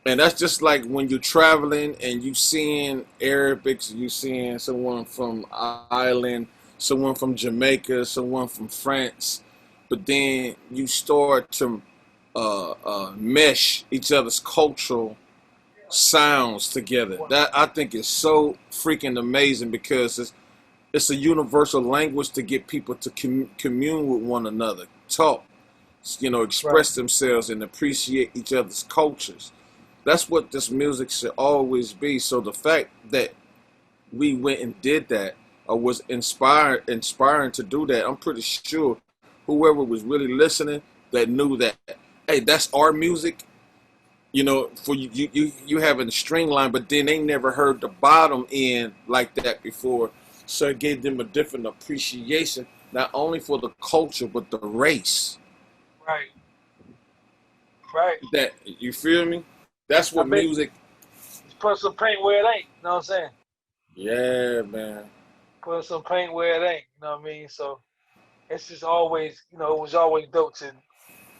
And that's just like when you're traveling and you seeing Arabics, you seeing someone from Ireland, someone from Jamaica, someone from France, but then you start to mesh each other's cultural sounds together. That I think is so freaking amazing because it's a universal language to get people to commune with one another, talk, Right. express themselves and appreciate each other's cultures. That's what this music should always be. So the fact that we went and did that or was inspiring to do that, I'm pretty sure whoever was really listening that knew that, hey, that's our music. For you having a string line, but then they never heard the bottom end like that before. So it gave them a different appreciation, not only for the culture, but the race. Right. Right. That, you feel me? That's I what bet music. just put some paint where it ain't. You know what I'm saying? Yeah, man. Put some paint where it ain't. You know what I mean? So it's just always, it was always dope to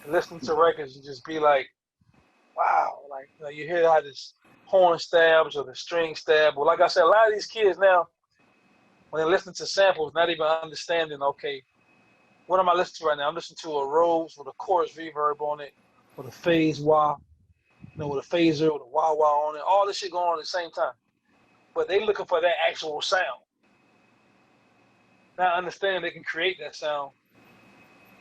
listen to records and just be like, wow, like you hear how this horn stabs or the string stab. Well, like I said, a lot of these kids now, when they listen to samples, not even understanding, okay, what am I listening to right now? I'm listening to a Rhodes with a chorus reverb on it, with a phase wah, with a phaser, with a wah wah on it, all this shit going on at the same time. But they looking for that actual sound. Not understanding they can create that sound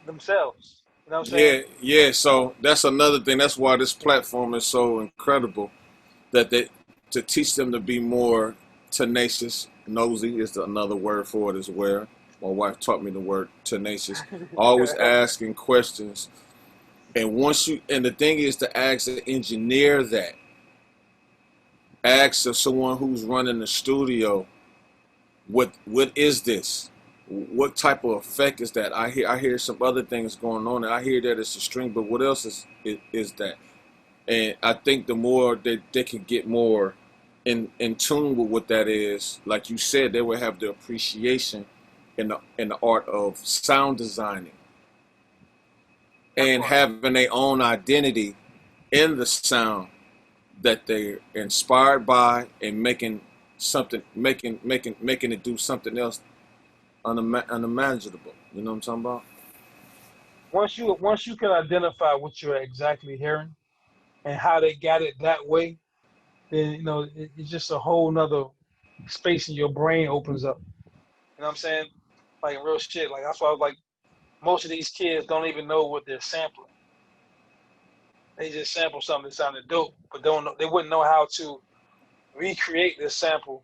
themselves. You know what I'm saying? Yeah, yeah. So that's another thing. That's why this platform is so incredible. That they to teach them to be more tenacious. Nosy is another word for it as well. My wife taught me the word tenacious. Always asking questions. And the thing is to ask the engineer that. Ask of someone who's running the studio, what is this? What type of effect is that? I hear some other things going on, and I hear that it's a string, but what else is that? And I think the more that they can get more in tune with what that is, like you said, they will have the appreciation in the art of sound designing That and part. having their own identity in the sound that they're inspired by, and making it do something else unimaginable. You know what I'm talking about? Once you can identify what you're exactly hearing and how they got it that way, then it's just a whole nother space in your brain opens up. You know what I'm saying? Like real shit. Like that's why I was like, most of these kids don't even know what they're sampling. They just sample something that sounded dope, but they wouldn't know how to recreate this sample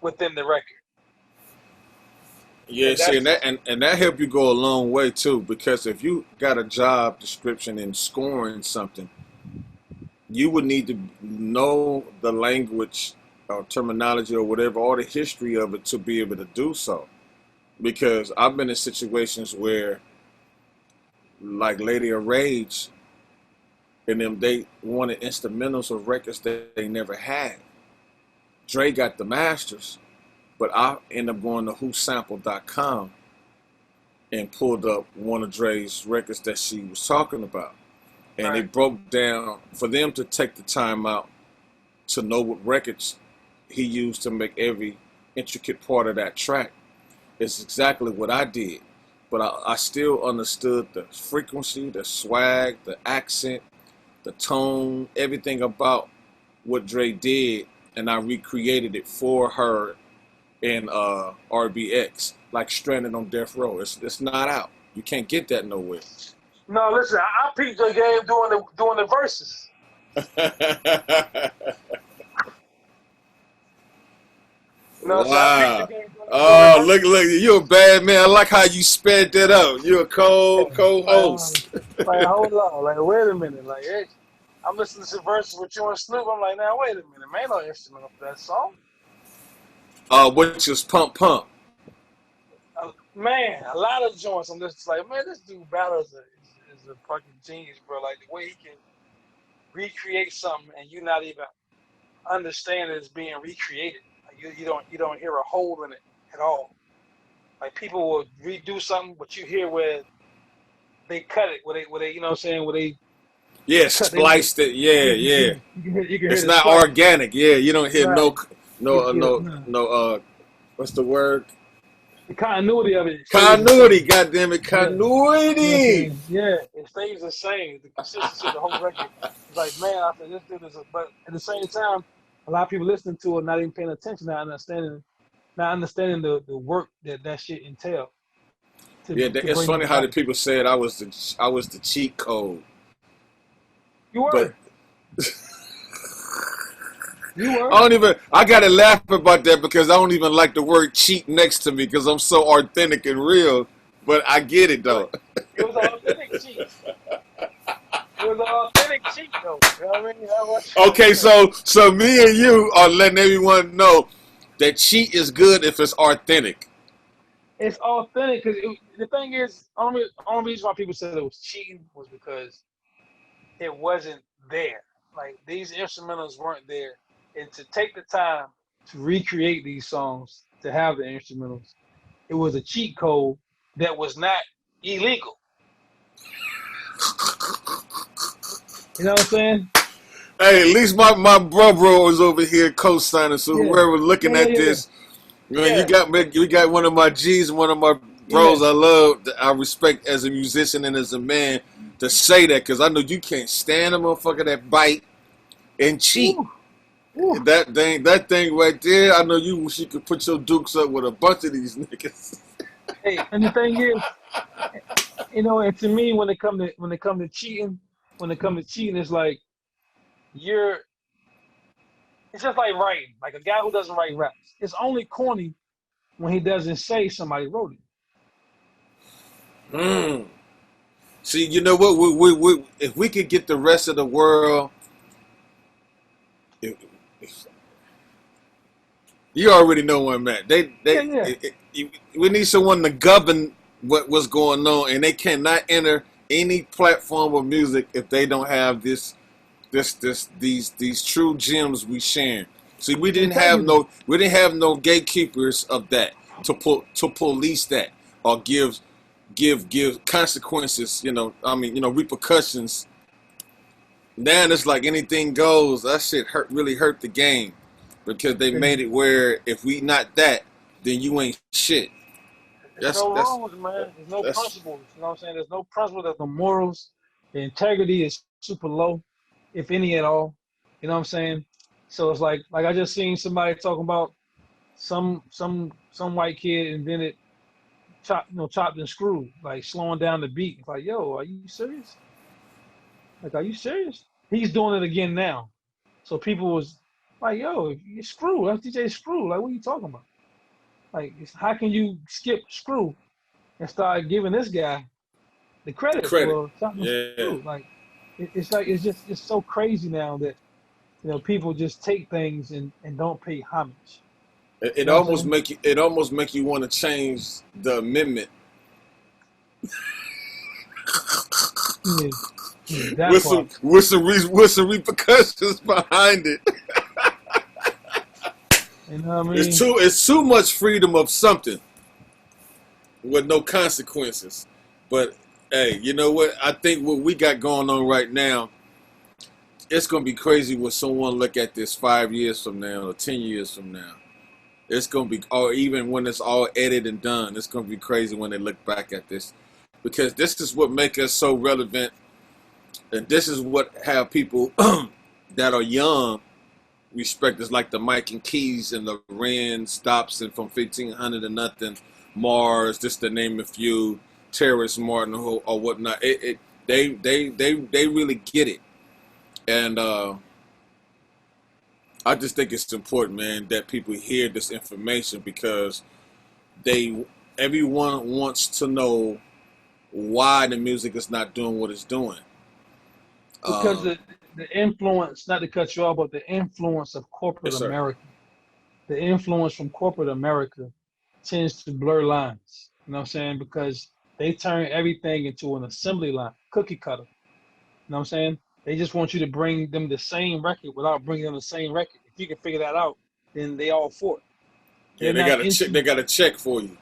within the record. Yeah, And see, and that's that help you go a long way too, because if you got a job description in scoring something, you would need to know the language or terminology or whatever, all the history of it to be able to do so. Because I've been in situations where, like Lady of Rage, and them they wanted instrumentals of records that they never had. Dre got the masters, but I ended up going to whosample.com and pulled up one of Dre's records that she was talking about. And right. it broke down for them to take the time out to know what records he used to make every intricate part of that track. It's exactly what I did. But I still understood the frequency, the swag, the accent, the tone, everything about what Dre did, and I recreated it for her in RBX, like Stranded on Death Row. It's not out. You can't get that nowhere. No, listen, I peeped the game doing the verses. So I peeped the Wow. game doing the Oh, look, verses. you're a bad man. I like how you sped that up. You're a co-host. Like, hold on, like, wait a minute, like, hey, I'm listening to verses with you and Snoop. I'm like, now wait a minute, man, ain't no instrumental for that song. Which is Pump Pump. Man, a lot of joints. I'm just like, man, this dude Battle is a fucking genius, bro. Like the way he can recreate something and you not even understand it's being recreated. Like you don't hear a hole in it at all. Like people will redo something, but you hear where they cut it, where they you know what I'm saying, where Yeah, they cut they spliced it. Yeah, yeah. you can hear It's the not splice. organic. Yeah, you don't hear Right. no Nah. no. What's the word? The continuity of it stays the Continuity. same. God damn it, Yeah. You know what I'm continuity. saying? Yeah, it stays the same. The consistency of the whole record. It's like, man, I said this dude is but at the same time, a lot of people listening to it not even paying attention, not understanding the work that shit entails Yeah, to it's bring it funny to how the life. people said I was the cheat code, You but were. You were. I don't even. I gotta laugh about that because I don't even like the word cheat next to me because I'm so authentic and real. But I get it But though. it was an authentic cheat. It was an authentic cheat, though. You know what I mean? That was, Okay, so me and you are letting everyone know that cheat is good if it's authentic. it's authentic because the thing is, only reason why people said it was cheating was because it wasn't there. Like these instrumentals weren't there, and to take the time to recreate these songs, to have the instrumentals, it was a cheat code that was not illegal. You know what I'm saying? Hey, at least my bro was over here co-signing. So Yeah, whoever looking yeah, yeah, at yeah, this, man, yeah, you got one of my G's, one of my yeah. bros I love, that I respect as a musician and as a man to say that because I know you can't stand a motherfucker that bite and cheat. Woo, woo. That thing right there, I know you wish you could put your dukes up with a bunch of these niggas. Hey, and the thing is, and to me, when it come to cheating, it's like you're. It's just like writing. Like a guy who doesn't write raps. It's only corny when he doesn't say somebody wrote it. Mm. See, you know what? If we could get the rest of the world, if, you already know where I'm at. Yeah, yeah. We need someone to govern what's going on, and they cannot enter any platform of music if they don't have these true gems we sharing. See, Integrity. we didn't have no gatekeepers of that to police that or give consequences. Repercussions. Now it's like anything goes. That shit really hurt the game because they There's, made it where if we not that, then you ain't shit. there's That's no that's rules, man. There's no that's principles. You know what I'm saying? There's no principles. There's no morals. The integrity is super low, if any at all. You know what I'm saying? So it's like I just seen somebody talking about some white kid invented chopped and screwed, like slowing down the beat. It's like, yo, are you serious? Like, are you serious? He's doing it again now. So people was like, yo, you Screw, that's DJ Screw. Like, what are you talking about? Like, how can you skip Screw and start giving this guy the credit credit. for something Yeah. Screw? Like, it's so crazy now that people just take things and don't pay homage. It You know what I'm almost saying? make you want to change the amendment Yeah, yeah, that part. with some repercussions behind it. You know what I mean? It's too much freedom of something with no consequences. But hey, you know what? I think what we got going on right now, it's gonna be crazy when someone look at this 5 years from now or 10 years from now. It's gonna be, or even when it's all edited and done, it's gonna be crazy when they look back at this, because this is what make us so relevant, and this is what have people that are young respect us, like the Mike and Keys and the Ren Stops and from 1500 to nothing, Mars, just to name a few, Terrence Martin or whatnot. They really get it, and I just think it's important, man, that people hear this information because they everyone wants to know why the music is not doing what it's doing. Because Um, the influence, not to cut you off, but the influence of corporate yes, sir. America, the influence from corporate America tends to blur lines. You know what I'm saying? Because they turn everything into an assembly line, cookie cutter. You know what I'm saying? They just want you to bring them the same record without bringing them the same record. If you can figure that out, then they all for it. Yeah, They're not into, they got to check for you.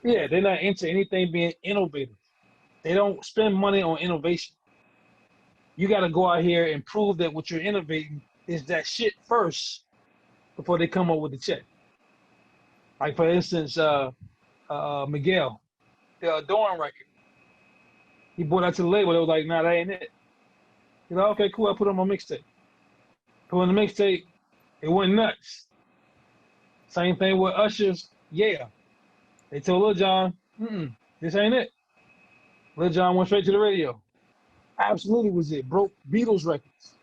yeah, they're not into anything being innovative. They don't spend money on innovation. You got to go out here and prove that what you're innovating is that shit first before they come up with the check. Like for instance, Miguel, the Adorn record. He brought that to the label. They was like, nah, that ain't it. He's like, okay, cool. I put it on my mixtape. Put on the mixtape, it went nuts. Same thing with Usher's. Yeah, they told Lil Jon, this ain't it. Lil Jon went straight to the radio. Absolutely was it. Broke Beatles records.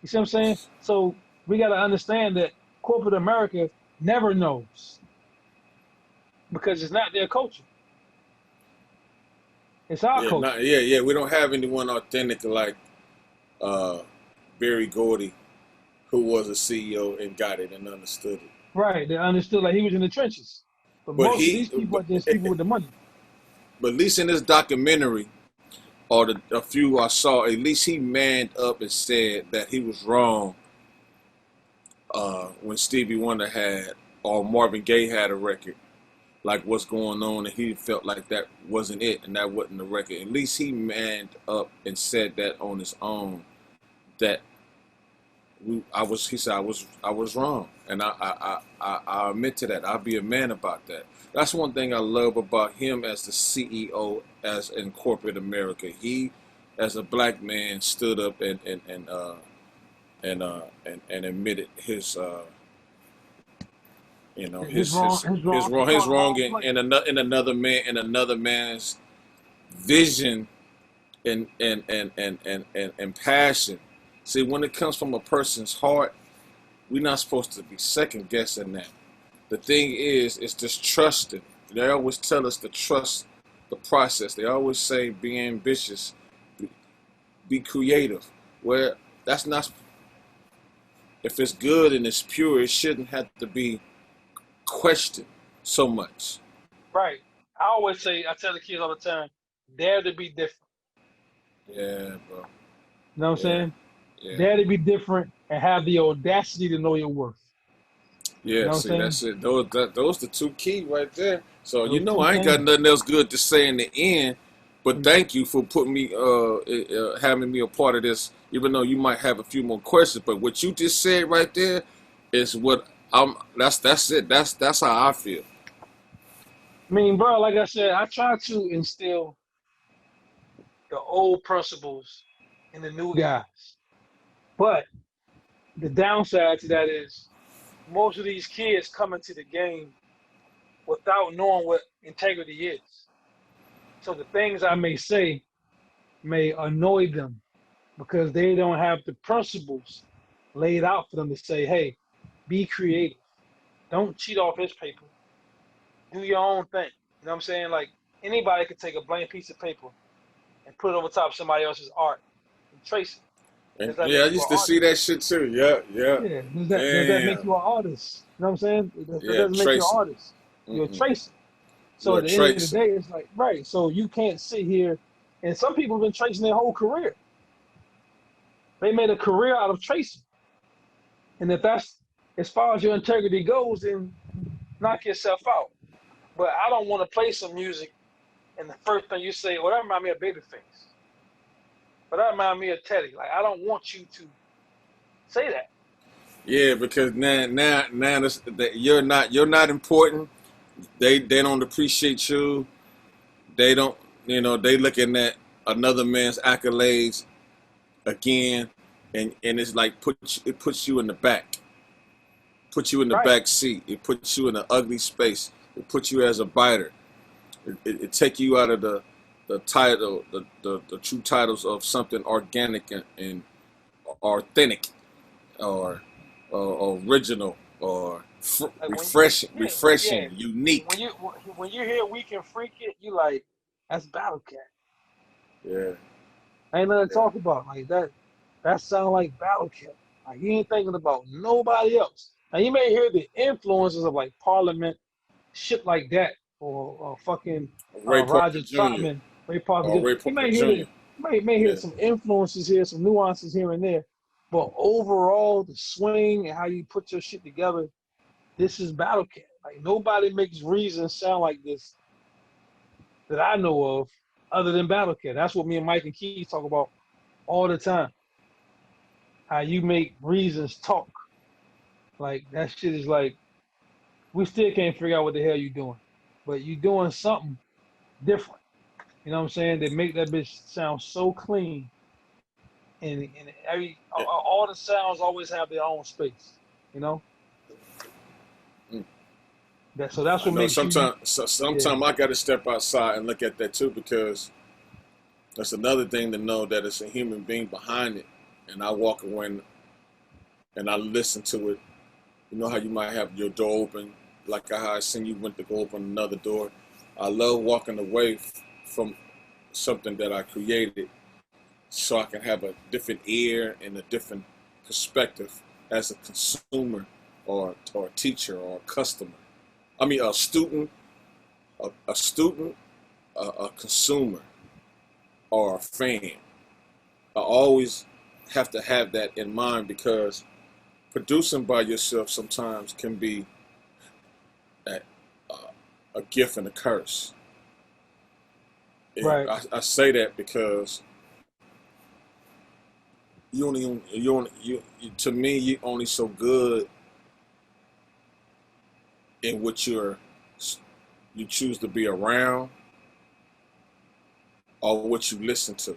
You see what I'm saying? So We got to understand that corporate America never knows because it's not their culture. It's our Yeah, culture. yeah. We don't have anyone authentic like uh, Barry Gordy, who was a CEO and got it and understood it. Right. They understood like he was in the trenches. But But most of these people are just people with the money. but at least in this documentary, or a few I saw, at least he manned up and said that he was wrong when Stevie Wonder had or Marvin Gaye had a record, like what's going on, and he felt like that wasn't it and that wasn't the record. At least he manned up and said that on his own that he said I was wrong, and I admit to that. I'll be a man about that. That's one thing I love about him as the CEO, as in corporate America. He, as a black man, stood up and admitted his His wrong, his wrong, he his called the wrong wrong place. in another man's vision and passion. See, when it comes from a person's heart, we're not supposed to be second guessing that. The thing is just trusting. They always tell us to trust the process. They always say be ambitious, be creative. Well, that's not. If it's good and it's pure, it shouldn't have to be questioned so much. Right. I tell the kids all the time, dare to be different. Yeah, bro. You know what I'm Yeah, saying? yeah. Dare to be different and have the audacity to know your worth. You Yeah, know what I'm see, saying? that's it. Those the two key right there. So Those two I ain't got things. nothing else good to say in the end. But Mm. thank you for putting me, having me a part of this. Even though you might have a few more questions, but what you just said right there is what I'm. That's it. That's how I feel. I mean, bro, like I said, I try to instill the old principles in the new guys. But the downside to that is most of these kids come into the game without knowing what integrity is. So the things I may say may annoy them because they don't have the principles laid out for them to say, hey, be creative. Don't cheat off his paper. Do your own thing. You know what I'm saying? Like anybody could take a blank piece of paper and put it over top of somebody else's art and trace it. And Does that yeah, I make you an used to see artist? that shit too. Yeah, yeah. Yeah. Does that make Damn. you an artist? You know what I'm saying? That Yeah, doesn't make you an tracing. artist. You're a Mm-mm. tracer. So You're at a the end of the tracer. day, it's like, right. So you can't sit here and some people have been tracing their whole career. They made a career out of tracing. And if that's as far as your integrity goes, then knock yourself out. But I don't want to play some music and the first thing you say, well, that reminds me of Babyface. But that reminds me of Teddy. Like I don't want you to say that. Yeah, because that you're not important. They don't appreciate you. They don't, they looking at another man's accolades again, and it's like it puts you in the back, puts you in the Right. back seat. It puts you in an ugly space. It puts you as a biter. It take you out of the title, the true titles of something organic and authentic or original or Like when you, yeah, yeah. refreshing, unique. When you hear we can freak it, you like that's Battlecat. Yeah, Ain't nothing to yeah. talk about like that. That sound like Battlecat. Like you ain't thinking about nobody else. Now you may hear the influences of like Parliament, shit like that, or fucking Ray Roger Parker Jr. Troutman, Ray Parker. or Ray You Parker may hear Jr. may hear Yeah, some influences here, some nuances here and there, but overall the swing and how you put your shit together, this is Battlecat. Like nobody makes Reason sound like this that I know of, other than Battlecat. That's what me and Mike and Keith talk about all the time. How you make Reasons talk. Like that shit is like we still can't figure out what the hell you doing, but you doing something different. You know what I'm saying? They make that bitch sound so clean, and every yeah. all the sounds always have their own space. You know Mm. that. So that's I what know makes you. Yeah. sometimes I got to step outside and look at that too because that's another thing to know that it's a human being behind it, and I walk away and I listen to it. You know how you might have your door open, like how I seen you went to go open another door. I love walking away from something that I created so I can have a different ear and a different perspective as a consumer or a teacher or a customer. I mean, a student, a student, a consumer, or a fan. I always have to have that in mind because producing by yourself sometimes can be a, a gift and a curse. And Right. I say that because to me, you only so good in what you choose to be around or what you listen to.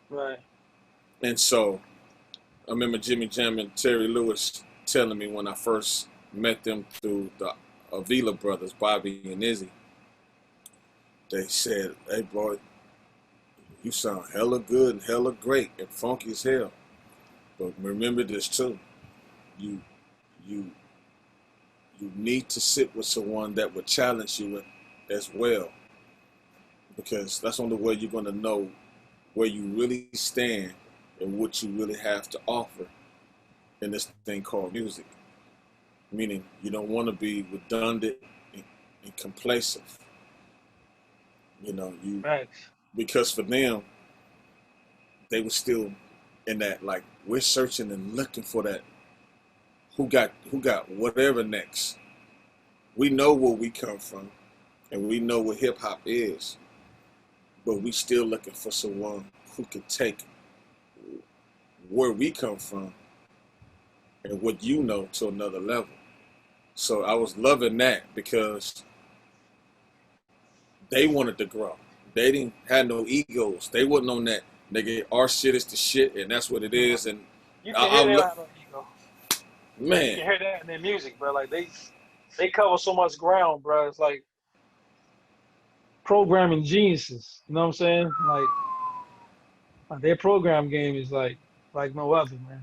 Right. And so I remember Jimmy Jam and Terry Lewis telling me when I first met them through the Avila brothers, Bobby and Izzy. They said, "Hey, boy, you sound hella good and hella great and funky as hell. But remember this too. You you you need to sit with someone that would challenge you as well, because that's the only way you're going to know where you really stand and what you really have to offer in this thing called music. Meaning you don't want to be redundant and complacent. You know, Right. because for them, they were still in that, like, we're searching and looking for that who got whatever next. We know where we come from and we know what hip hop is, but we still looking for someone who can take where we come from and what you know to another level. So I was loving that because they wanted to grow. They didn't have no egos. They wasn't on that, nigga, our shit is the shit and that's what it is. And You can hear they don't have no ego. You man, can hear that in their music, bro. Like they cover so much ground, bro. It's like programming geniuses. You know what I'm saying? Like their program game is like no other, man.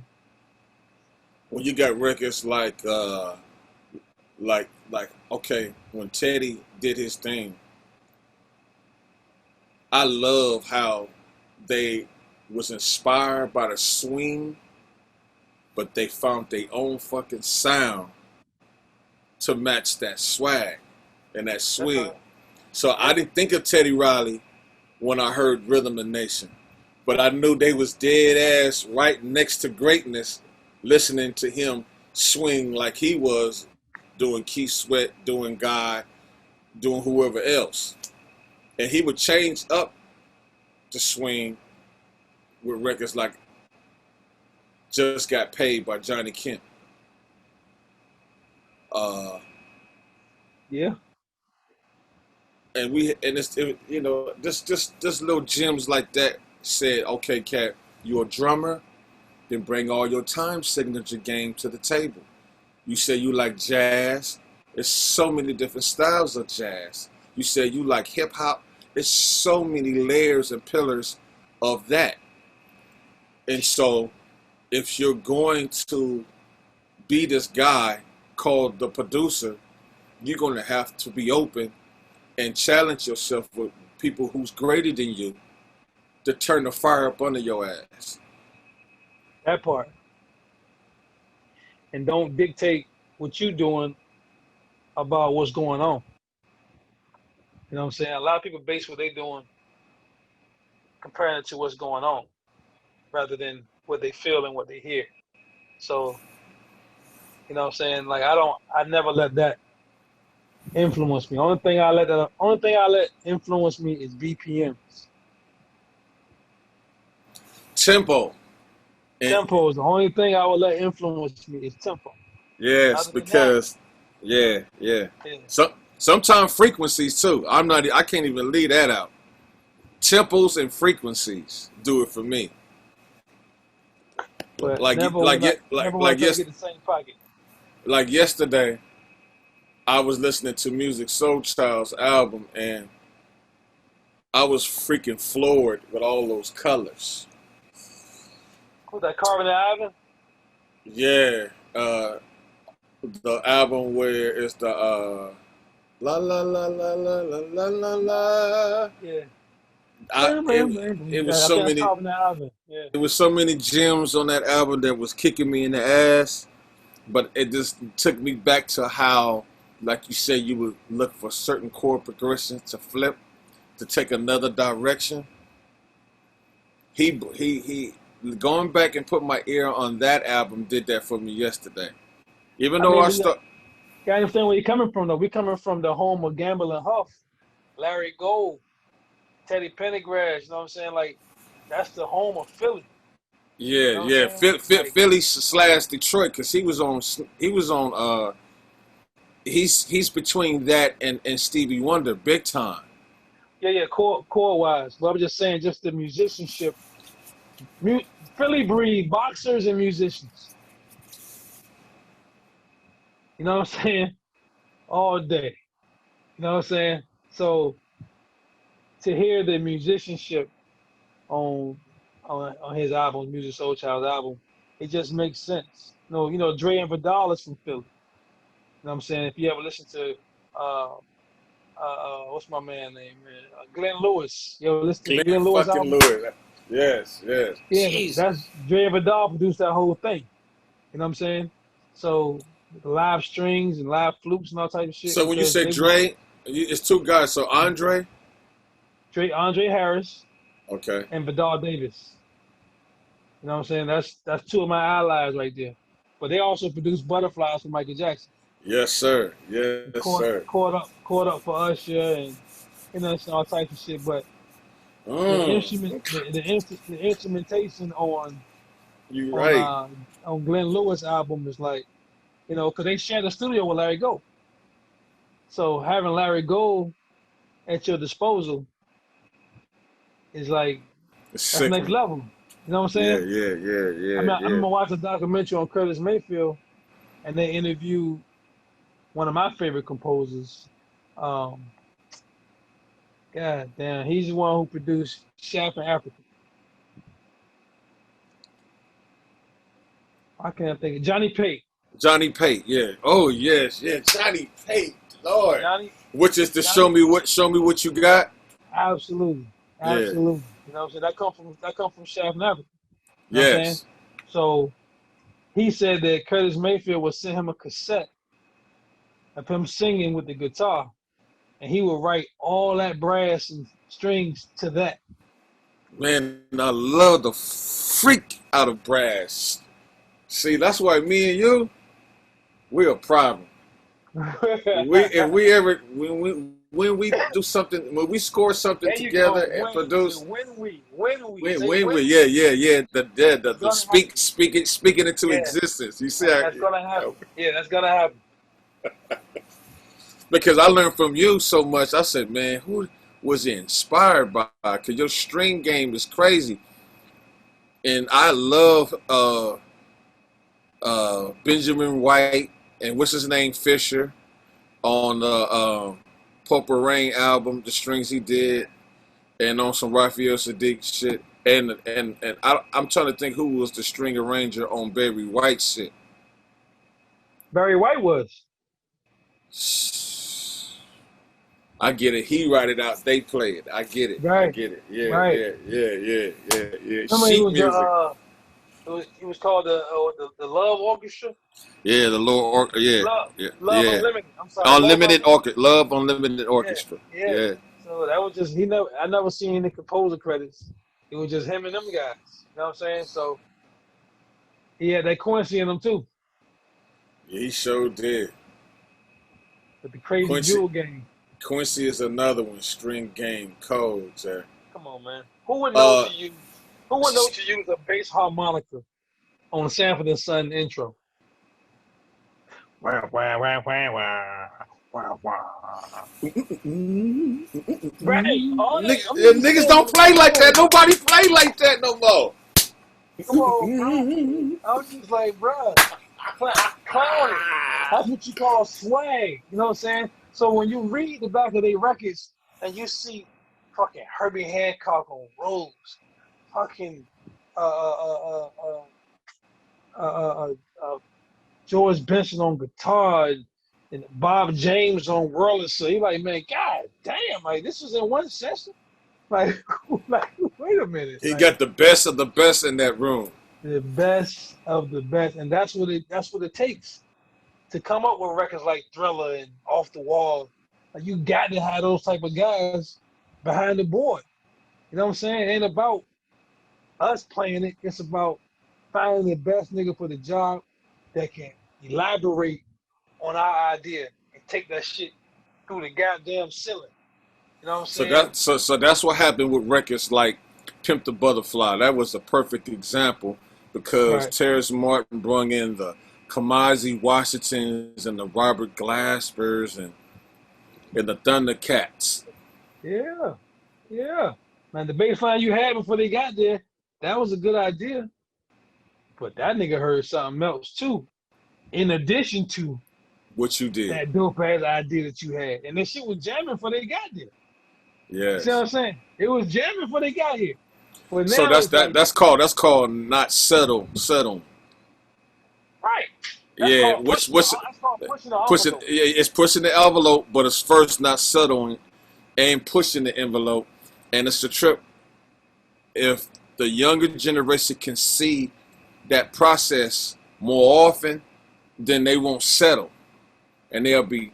when you got records like okay, when Teddy did his thing, I love how they was inspired by the swing, but they found their own fucking sound to match that swag and that That's swing. right. So I Yep. didn't think of Teddy Riley when I heard Rhythm the Nation, but I knew they was dead ass right next to greatness, listening to him swing like he was doing Keith Sweat, doing Guy, doing whoever else, and he would change up the swing with records like Just Got Paid by Johnny Kemp. Uh, Yeah. and you know, just little gems like that said, okay, Cat, you're a drummer, then bring all your time signature game to the table. You say you like jazz. There's so many different styles of jazz. You say you like hip hop. There's so many layers and pillars of that. And so if you're going to be this guy called the producer, you're going to have to be open and challenge yourself with people who's greater than you to turn the fire up under your ass. That part. And don't dictate what you doing about what's going on. You know what I'm saying? A lot of people base what they doing comparing it to what's going on rather than what they feel and what they hear. So, you know what I'm saying? Like I never let that influence me. Only thing I let influence me is BPMs. Tempo. And Tempo is the only thing I would let influence me is tempo. yes, Other than that, because yeah. yeah. Sometimes frequencies too. I can't even leave that out. Tempos and frequencies do it for me. But Like never when I try to get the same pocket. like yesterday, I was listening to Music Soul Child's album and I was freaking floored with all those colors. Who's that, Carvin and Ivan? Yeah, the album where it's the la la la la la la la la la. Yeah. I it was I so think that's many top of the album. Yeah. it was so many gems on that album that was kicking me in the ass, but it just took me back to how, like you said, you would look for certain chord progressions to flip, to take another direction. He going back and put my ear on that album did that for me yesterday. Even I though mean, I but start, you understand where you're coming from, though. We're coming from the home of Gamble and Huff, Larry Gold, Teddy Pendergrass. You know what I'm saying? Like, that's the home of Philly. yeah, You know what I'm yeah, saying? Like, Philly slash Detroit, because he was on he's between that and Stevie Wonder big time. yeah, yeah, core wise. But I'm just saying, just the musicianship. Mu- Philly breed boxers and musicians. You know what I'm saying? All day. You know what I'm saying? So to hear the musicianship on on his album, Music Soul Child's album, it just makes sense. Dre and Vidal is from Philly. You know what I'm saying? If you ever listen to uh what's my man name, man? Glenn Lewis. You ever listen to the Glenn Glenn Lewis fucking album? Lewis. Yes, yes. Yeah, that's Jesus. Dre and Vidal produced that whole thing. You know what I'm saying? So the live strings and live flutes and all type of shit So when you because say they was Dre, it's two guys. So Andre, Andre Harris okay. and Vidal Davis. You know what I'm saying? That's two of my allies right there. But they also produced Butterflies for Michael Jackson. Yes, sir. And Yes, caught sir. caught up caught up for Usher and all types of shit. But the Mm, instrument the instrumentation you right. on Glenn Lewis album is like, because they shared the studio with Larry Gold. So having Larry Gold at your disposal is like It's that's next sickening. level. You know what I'm Yeah, saying? yeah, yeah, I yeah, mean, I yeah. remember watching a documentary on Curtis Mayfield, and they interviewed one of my favorite composers. Um, God damn, he's the one who produced Shaft in Africa. I can't think of Johnny Pate. Johnny Pate, yeah. Oh yes, yeah. Johnny Pate, Lord. Johnny, Which is to Johnny, show me what you got. absolutely, Yeah. absolutely. You know what I'm saying? That come from Shaft in Africa. You know what I'm saying? Yes. So he said that Curtis Mayfield would send him a cassette of him singing with the guitar, and he would write all that brass and strings to that. Man, I love the freak out of brass. See, that's why me and you, we're a problem. We if we ever when we do something, when we score something There you go. together and When say produce, when we when say when we when yeah, yeah, yeah, the it's gonna happen. speak it into Yeah, existence. You see, that's gonna happen. Yeah, that's gonna happen. because I learned from you so much. I said, man, who was he inspired by? Because your string game is crazy, and I love Benjamin White and what's his name, Fisher, on the Purple Rain album, the strings he did, and on some Raphael Sadiq shit. I'm trying to think who was the string arranger on Barry White shit. Barry White was. I get it. He write it out. They play it. I get it. I Right, get it. Yeah, right. yeah, yeah, yeah, yeah, yeah. Remember, he Sheet was the music. he was called the Love Orchestra. Yeah, the Lord. Yeah, Love yeah, Love yeah. Unlimited. I'm sorry, Love Unlimited Unlimited. orchestra. Love Unlimited Yeah, Orchestra. yeah. Yeah. So that was just I never seen any composer credits. It was just him and them guys. You know what I'm saying? So he had that Quincy in them too, Yeah, he sure did. with the crazy Quincy jewel game. Quincy is another one. String game codes. Come on, man. Who would know Uh, to use? Who would know to use a bass harmonica on Sanford and Son intro? Wah, wah, wah, wah, wah. Wah, wah. Right. All that. I'm just Niggas saying, don't man. play Come like that. on, man. Nobody play like that no more. Come on, bro. I was just like, bro, clown it. That's what you call swag. You know what I'm saying? So when you read the back of their records and you see fucking Herbie Hancock on Rose, fucking uh uh uh uh, uh uh, uh, uh, George Benson on guitar and Bob James on Wurlitzer. You like, man, god damn, like this was in one session. Like, like wait a minute, He like got the best of the best in that room. the best of the best, and that's what it takes to come up with records like Thriller and Off the Wall. Like you got to have those type of guys behind the board. You know what I'm saying? It ain't about us playing it. It's about finding the best nigga for the job that can elaborate on our idea and take that shit through the goddamn ceiling. You know what I'm So saying? that's what happened with records like Pimp the Butterfly. That was a perfect example because Right. Terrence Martin brought in the Kamasi Washingtons and the Robert Glaspers and the Thundercats. Yeah. Yeah. Man, the bass line you had before they got there, that was a good idea. But that nigga heard something else too, in addition to What you did. that dope ass idea that you had. And this shit was jamming before they got there. You see what Yes. I'm saying? It was jamming before they got here. But So now it's like, that's called not settle. right. That's Yeah, called pushing the which that's called pushing the pushing envelope. yeah, it's pushing the envelope, but it's first not settling and pushing the envelope. And it's a trip if the younger generation can see that process more often, then they won't settle and they'll be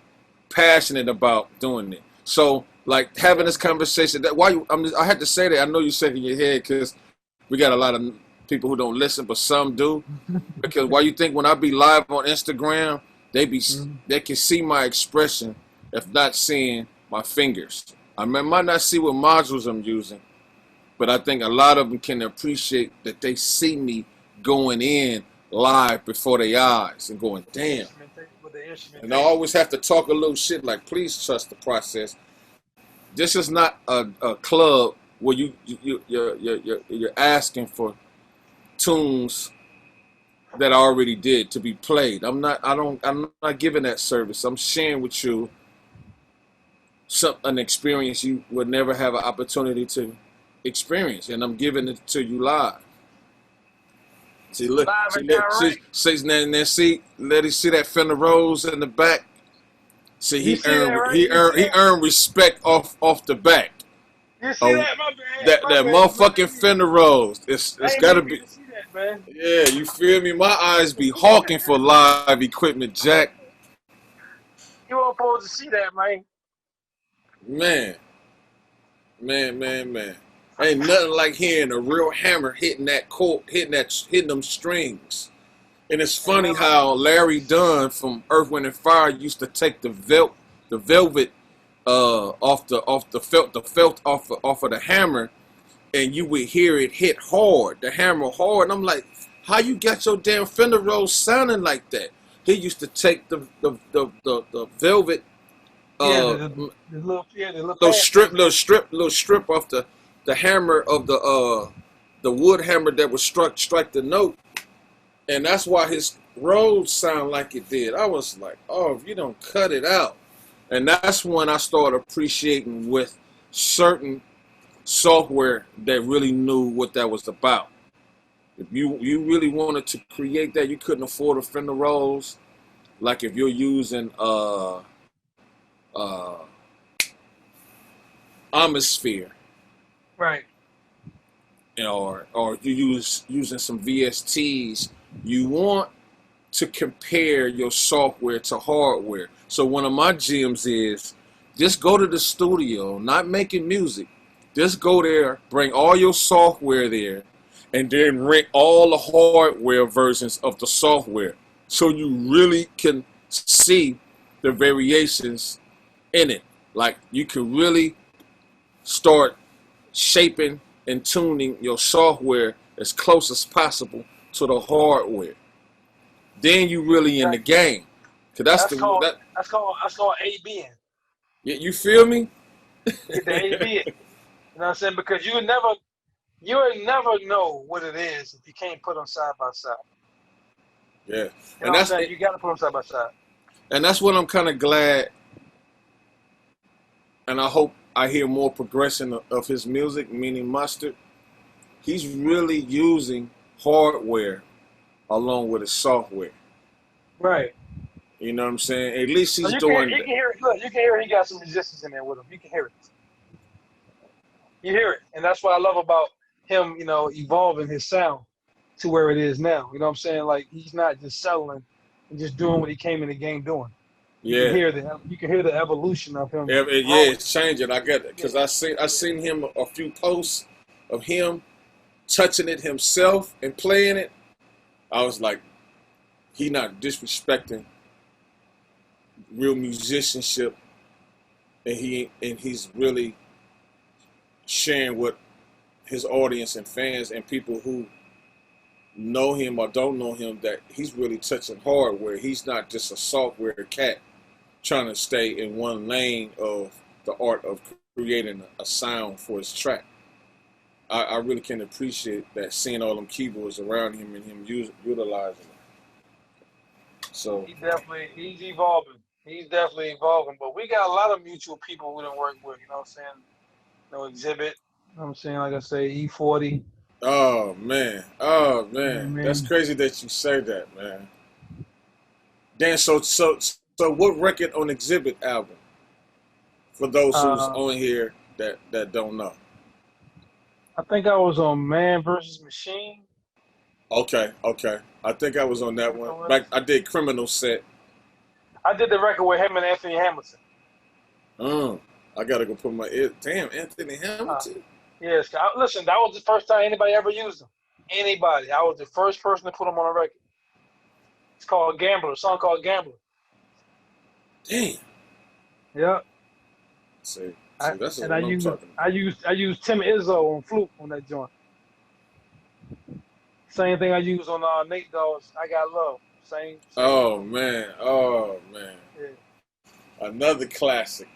passionate about doing it. So, like having this conversation, that why you, I had to say that. I know you're shaking your head because we got a lot of people who don't listen, but some do. Because why you think when I be live on Instagram, Mhm. they can see my expression, if not seeing my fingers. Might not see what modules I'm using, but I think a lot of them can appreciate that they see me going in live before their eyes and going, damn. With the And I instrumentation. always have to talk a little shit like, please trust the process. This is not a club where you're asking for tunes that I already did to be played. I'm not giving that service. I'm sharing with you an experience you would never have an opportunity to experience, and I'm giving it to you live. See, look, Live and direct. let it see that Fender Rose in the back. See, You see that, right? You see he that? earned respect off the back. You see Oh, that? My bad. that My bad. Man, motherfucking Fender Rose. It's I ain't gotta mean be. to see that, man. Yeah, you feel me? My eyes be hawking for live equipment, Jack. You weren't supposed to see that, man. Man, man. Ain't nothing like hearing a real hammer hitting that chord, hitting them strings. And it's Ain't funny never. how Larry Dunn from Earth, Wind and Fire used to take the velvet off the felt off of the hammer, and you would hear it hit hard, the hammer hard. And I'm like, how you got your damn Fender Rose sounding like that? He used to take the velvet Yeah, uh the little pad thing. little strip off the hammer of the wood hammer that would strike the note, and that's why his Rhodes sound like it did. I was like, oh, if you don't cut it out. And that's when I started appreciating with certain software that really knew what that was about. If you really wanted to create that, you couldn't afford a Fender Rose. Like if you're using uh Atmosphere, Right. or you using some VSTs, you want to compare your software to hardware. So one of my gems is just go to the studio, not making music. Just go there, bring all your software there, and then rent all the hardware versions of the software. So you really can see the variations in it. Like you can really start shaping and tuning your software as close as possible to the hardware. Then you really in the Exactly. game. Cause that's That's the called that ABing. you feel me? Get the ABing. You know what I'm saying? Because you will never know what it is if you can't put them side by side. Yeah, You know and what I'm saying? You got to put them side by side. that's what I'm kind of glad, and I hope I hear more progression of his music. Meaning Mustard, he's really using hardware along with his software. Right. You know what I'm saying? At least So he's you doing can that. hear it. Look, you can hear he got some resistance in there with him. You can hear it. You hear it, and that's what I love about him. Evolving his sound to where it is now. You know what I'm saying? Like he's not just settling and just doing what he came in the game doing. You can Yeah. hear the evolution of him Yeah, growing. it's changing. I get it. Yeah, Because I seen him a few posts of him touching it himself and playing it. I was like, he not disrespecting real musicianship, and he's really sharing with his audience and fans and people who know him or don't know him that he's really touching hardware. He's not just a software cat trying to stay in one lane of the art of creating a sound for his track. I really can appreciate that, seeing all them keyboards around him and him utilizing it. So he's evolving. He's definitely evolving. But we got a lot of mutual people we don't work with. You know what I'm saying? Exhibit. You know what I'm saying? Like I say, E40. oh man, oh You know what I man, that's mean? crazy that you say that, man. Dan, so what record on Exhibit album for those who's Uh, on here that don't know? I think I was on Man versus Machine. Okay. I think I was on I that think I one. was. Back I did Criminal Set. I did the record with him and Anthony Hamilton. I gotta go put my ear. Damn, Anthony Uh, Hamilton. yes. Listen, that was the first time anybody ever used him. Anybody. I was the first person to put him on a record. It's called Gambler. A song called Gambler. Damn. Yeah. See, I, that's and what I'm talking about. I used Tim Izzo on flute on that joint. Same thing I used on Nate Dogg's I Got Love. Same Oh joint. man, Yeah. another classic.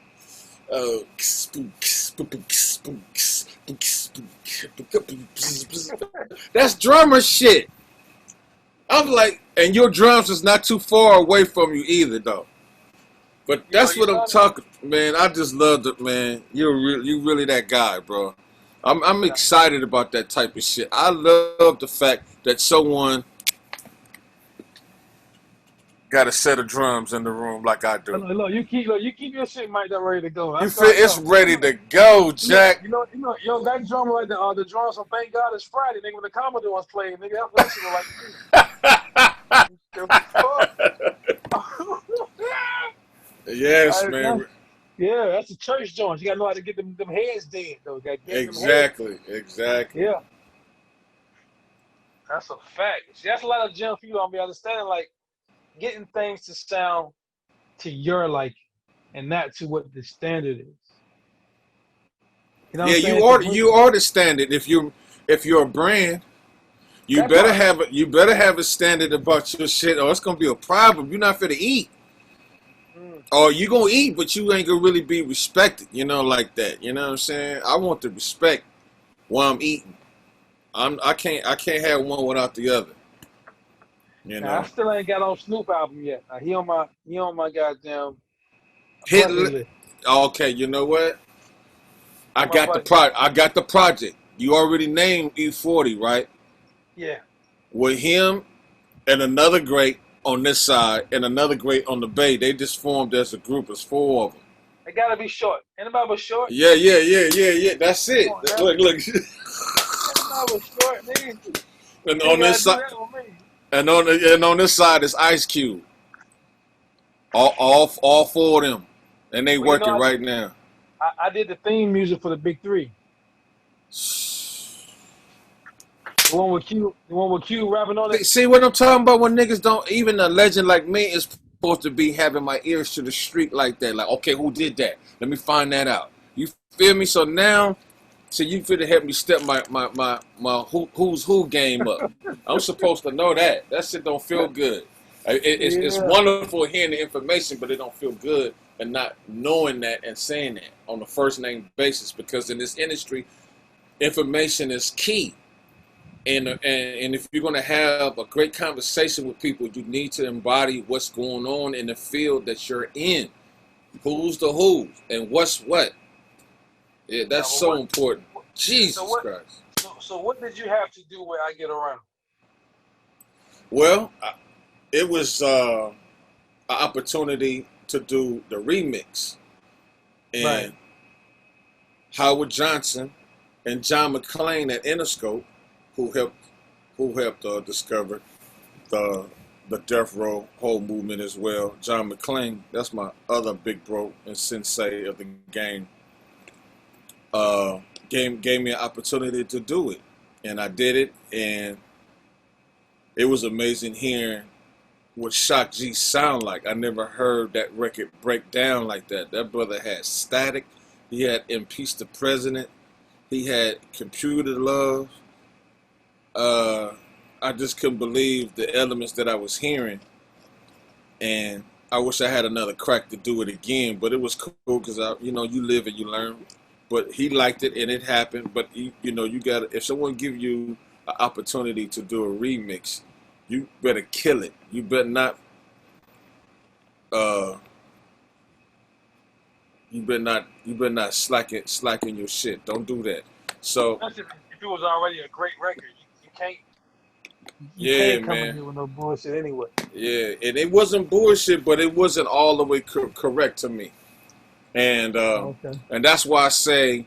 That's drummer shit. I'm like, and your drums is not too far away from you either, though. But that's You what I'm love it? talking, man. I just loved it, man. You really that guy, bro. I'm Nah, excited about that type of shit. I love the fact that someone got a set of drums in the room like I do. look, you keep your shit mic'd up ready to go. You That's feel all I it's know. ready to go, Jack. Yo, that drummer like the drums from Thank God It's Friday, nigga, when the Commodore was playing, nigga, that's what that shit was like too. The fuck? Yes, man. Yeah, that's a church joint. You gotta know how to get them heads dead though. You gotta get them heads. Exactly. Yeah, that's a fact. See, that's a lot of gems people don't be understanding, like getting things to sound to your liking and not to what the standard is. You know what Yeah, I'm saying? you are the standard. If you're a brand, That part. you better have a standard about your shit, or it's gonna be a problem. You're not finna eat. Mm. Or you gonna eat, but you ain't gonna really be respected, like that. You know what I'm saying? I want the respect while I'm eating. I can't have one without the other. You Now I know. still ain't got on Snoop album yet. Now, he on my goddamn Hit. bucket list. Okay, you know what? On my bucket. I got the project. You already named E40, right? Yeah. With him and another great on this side and another great on the Bay. They just formed as a group. It's four of them. It gotta be short. Anybody but short? Yeah. That's Come it. on, man. Look. Anybody but short, nigga. And You ain't on gotta this do side, that with me. and on this side is Ice Cube. All four of them, and they Well, working right now. I did the theme music for the Big Three. The one with Q rapping on it. See what I'm talking about? When niggas don't, even a legend like me is supposed to be having my ears to the street like that. Like, okay, who did that? Let me find that out. You feel me? So now, you finna help me step my who's who game up. I'm supposed to know that. That shit don't feel good. It's Yeah. wonderful hearing the information, but it don't feel good and not knowing that and saying that on a first name basis, because in this industry, information is key. And if you're going to have a great conversation with people, you need to embody what's going on in the field that you're in. Who's the who and what's what. Yeah, that's so important. Jesus Christ. So what did you have to do where I get around? Well, it was an opportunity to do the remix, Right. and Howard Johnson and John McClane at Interscope, who helped discover the the death row whole movement as well. John McClane, that's my other big bro and sensei of the game. Uh, gave me an opportunity to do it, and I did it, and it was amazing hearing what Shock G sound like. I never heard that record break down like that. That brother had static. He had Impeach the President. He had Computer Love. Uh, I just couldn't believe the elements that I was hearing, and I wish I had another crack to do it again. But it was cool because you live and you learn. But he liked it, and it happened. But you got, if someone give you an opportunity to do a remix, you better kill it. You better not. Uh, you better not. You better not slacken your shit. Don't do that. So That's if it was already a great record. You can't you yeah, can't come in man. here with no bullshit anyway. Yeah, and it wasn't bullshit, but it wasn't all the way correct to me, and Okay. and that's why I say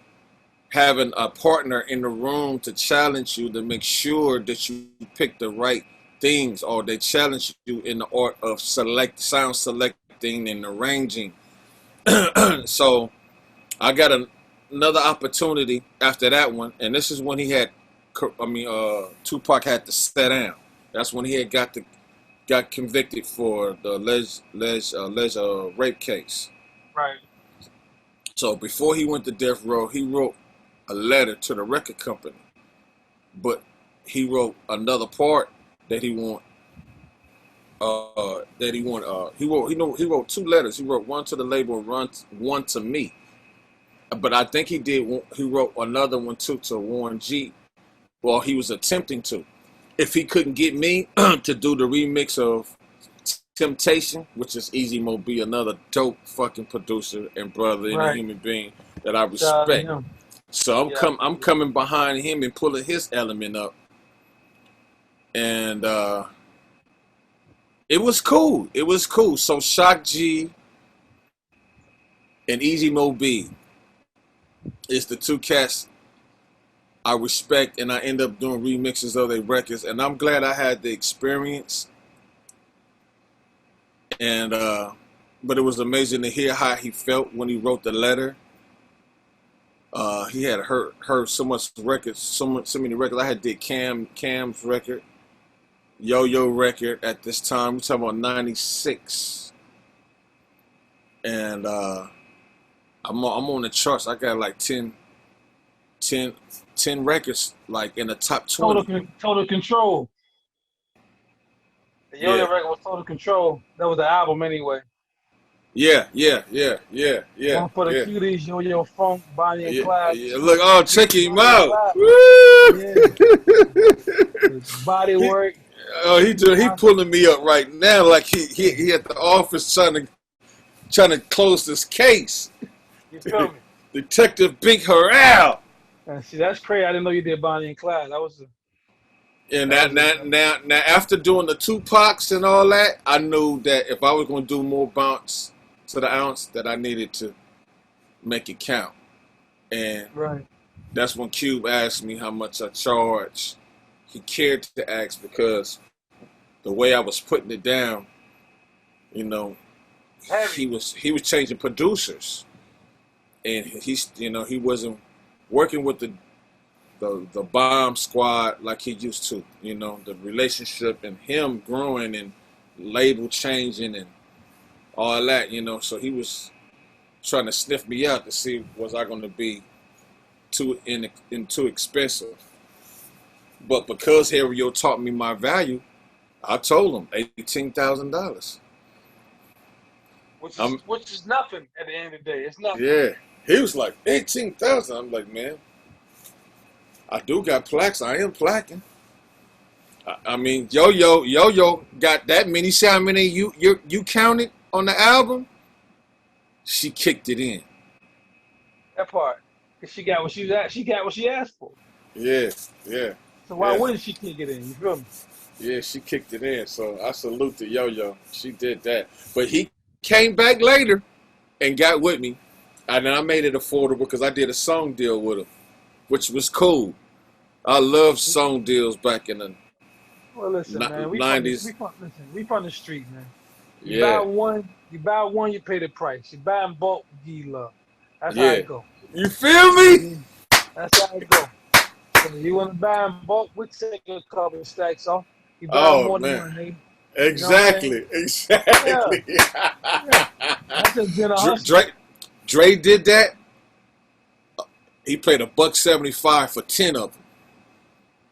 having a partner in the room to challenge you to make sure that you pick the right things, or they challenge you in the art of sound selecting and arranging. So I got another opportunity after that one, and this is when he had, Tupac had to sit down. That's when he had got convicted for the alleged rape case. Right. So before he went to death row, he wrote a letter to the record company, but he wrote another part that he want. He wrote two letters. He wrote one to the label, one to me. But I think he wrote another one too to Warren G. Well, he was attempting to. If he couldn't get me to do the remix of Temptation, which is Easy Mo B, another dope fucking producer and brother and a Right. human being that I Shout out to respect. him. So Yeah. I'm coming behind him and pulling his element up, and it was cool. It was cool. So Shock G and Easy Mo B is the two cats I respect, and I end up doing remixes of their records, and I'm glad I had the experience. And but it was amazing to hear how he felt when he wrote the letter. He had heard so much records, so many records. I had did Cam's record, Yo record at this time. We're talking about '96, and I'm on the charts. I got like 10 records like in the top 20. Total Control. The Yo-Yo Yeah, record was Total Control. That was the album anyway. yeah. One for the cuties, Yo-Yo Funk, Bonnie and Yeah, Clyde. yeah. Look, oh, check him Bonnie and out. Clyde. Woo! Yeah. Body he, work. he pulling me up right now, like he at the office trying to close this case. You feel me? Detective Big Harrell. See, that's crazy. I didn't know you did Bonnie and Clyde. And That was now after doing the Tupacs and all that, I knew that if I was going to do more bounce to the ounce, that I needed to make it count. And right. that's when Cube asked me how much I charge. He cared to ask because the way I was putting it down, you know, Heavy. he was changing producers, and he wasn't working with the bomb squad like he used to. The relationship and him growing and label changing and all that. So he was trying to sniff me out to see was I going to be too expensive. But because Harry taught me my value, I told him $18,000. Which is nothing at the end of the day. It's nothing. Yeah, he was like 18,000. I'm like, man, I do got plaques. I am plaquing. I mean, Yo got that many. See how many you counted on the album? She kicked it in. That part. Cause she got what she asked for. Yeah. So why wouldn't she kick it in? You feel me? Yeah, she kicked it in. So I salute the Yo-Yo. She did that. But he came back later and got with me. And then I made it affordable because I did a song deal with him, which was cool. I loved song deals back in the Well, listen, man, '90s. we from the street, man. You buy Yeah, one, you pay the price. You buy in bulk, you give you love. That's how yeah. it go. You feel You know what I me? mean? That's how it go. So you want to buy in bulk, we take a couple stacks off. You buy Oh more than man, one, nigga. You know what I'm saying? exactly, Yeah, exactly. yeah. That's just being a hustler. Dre did that. He played $1.75 for 10 of them.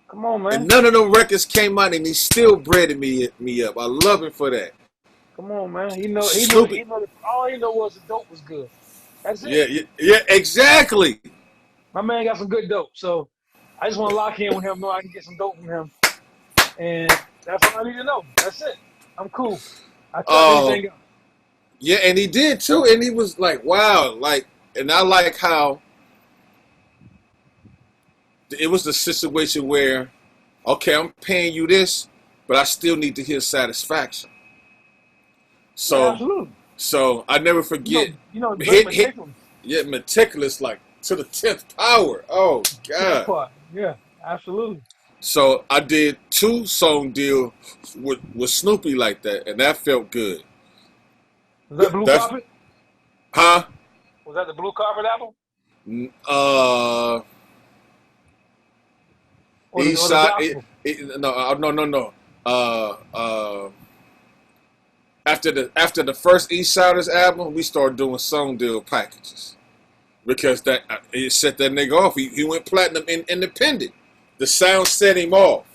Come on, And man. none of them records came out, and he still breaded me up. I love him for that. Come on, man. Snoopy, All he know was the dope was good. That's it. yeah, yeah, yeah, exactly. My man got some good dope. So I just want to lock in with him, know I can get some dope from him. And that's all I need to know. That's it. I'm cool. I cut Oh, anything else. yeah, and he did too. And he was like, wow, like, and I like how it was the situation where, okay, I'm paying you this, but I still need to hear satisfaction. Yeah, So, absolutely. so I never forget. Drake Hit, meticulous. yeah, meticulous, like to the 10th power. Oh That God. part. Yeah, absolutely. So I did 2 song deal with Snoopy like that, and that felt good. Was that Blue That's Carpet? huh? Was that the Blue Carpet album? Uh, East Or the Side. gospel? No. After the first East Siders album, we started doing song deal packages because that it set that nigga off. He went platinum independent. The sound set him off.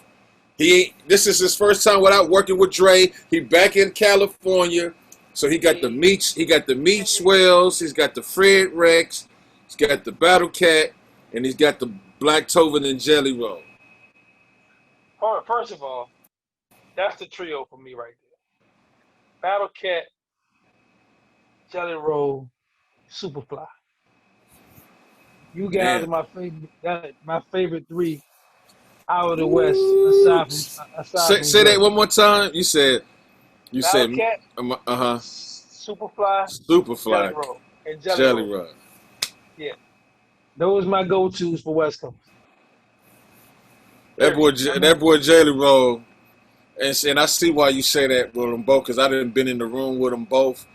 This is his first time without working with Dre. He back in California, so he got the meat. He got the meat swells. He's got the Fred Rex. He's got the Battlecat, and he's got the Black Tovin and Jelly Roll. First of all, that's the trio for me right there. Battlecat, Jelly Roll, Superfly. You guys are Man, my favorite 3 out of the West, aside from say that Dre. one more time. You said Battlecat, uh-huh. Superfly, Jelly Superfly, Roll, and Jelly Jelly Roll. Roll. Yeah, those my go-tos for West Coast. Period. That boy Jelly Roll, and I see why you say that with them both, because I done been in the room with them both.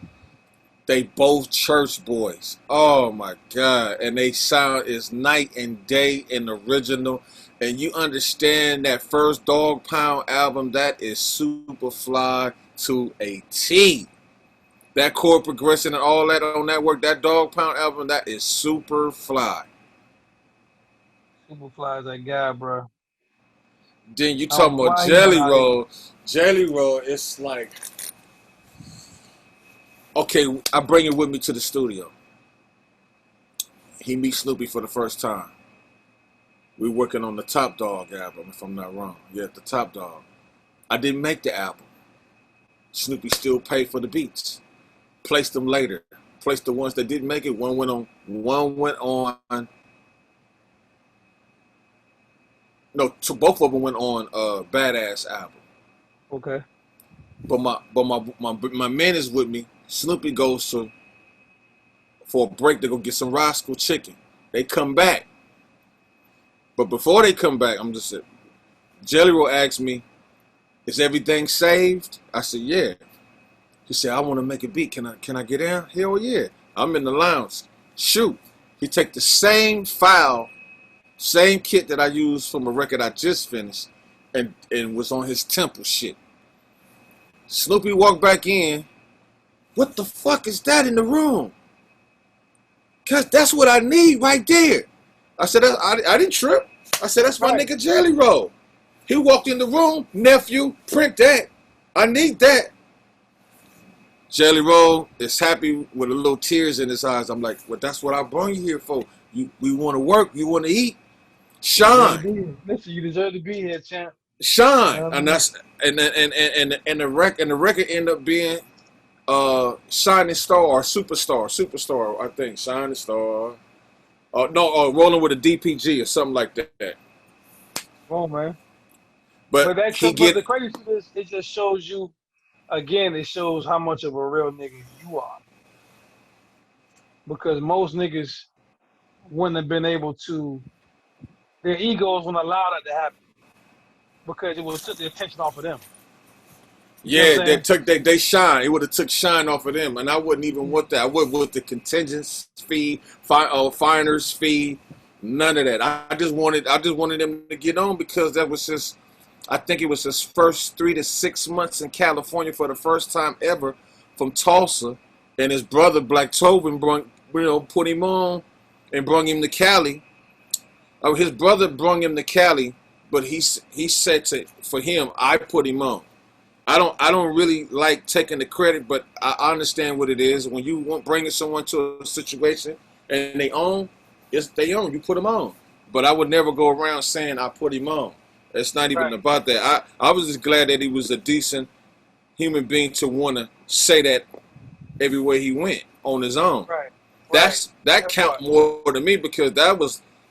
They both church boys. Oh my God. And they sound is night and day in the original. And you understand that first Dog Pound album, that is super fly to a T. That chord progression and all that on that work, that Dog Pound album, that is super fly. Superfly is that guy, bro. Then you I don't talking know about why he not Jelly out here. Roll. Jelly Roll, it's like, okay, I bring it with me to the studio. He meets Snoopy for the first time. We working on the Top Dog album, if I'm not wrong. Yeah, the Top Dog. I didn't make the album. Snoopy still paid for the beats. Placed them later. Placed the ones that didn't make it. One went on. No, both of them went on Badass album. Okay. But my man is with me. Snoopy goes for a break to go get some Roscoe chicken. They come back. But before they come back, I'm just saying, Jelly Roll asked me, "Is everything saved?" I said, "Yeah." He said, "I want to make a beat. Can I get in?" Hell yeah. I'm in the lounge. Shoot. He take the same file, same kit that I used from a record I just finished, and was on his Temple shit. Snoopy walked back in. What the fuck is that in the room? Cause that's what I need right there. I said, I didn't trip. I said, that's my Right. nigga Jelly Roll. He walked in the room, nephew, print that. I need that. Jelly Roll is happy with a little tears in his eyes. I'm like, well, that's what I brought you here for. We want to work. You want to eat. You deserve to Shine, be here. Listen, you deserve to be here, champ. You shine, know what I and mean? that's and the record ended up being Shining Star or Superstar, I think. Shining Star. No, rolling with a DPG or something like that. Come on, man. But he But get the crazy thing is, it just shows you again. It shows how much of a real nigga you are, because most niggas wouldn't have been able to. Their egos wouldn't allow that to happen because it would have took the attention off of them. You see what I'm yeah, saying? they shine. It would have took shine off of them, and I wouldn't even want that. I wouldn't want the contingent fee, finder's fee, none of that. I just wanted them to get on because that was just. I think it was his first 3 to 6 months in California for the first time ever from Tulsa, and his brother Black Tobin put him on and brought him to Cali. His brother brought him to Cali, but he said for him, I put him on. I don't really like taking the credit, but I understand what it is. When you want bringing someone to a situation and they own, it's they own. You put them on. But I would never go around saying I put him on. It's not even Right, about that. I was just glad that he was a decent human being to want to say that everywhere he went on his own. right, right. That That count part. more to me because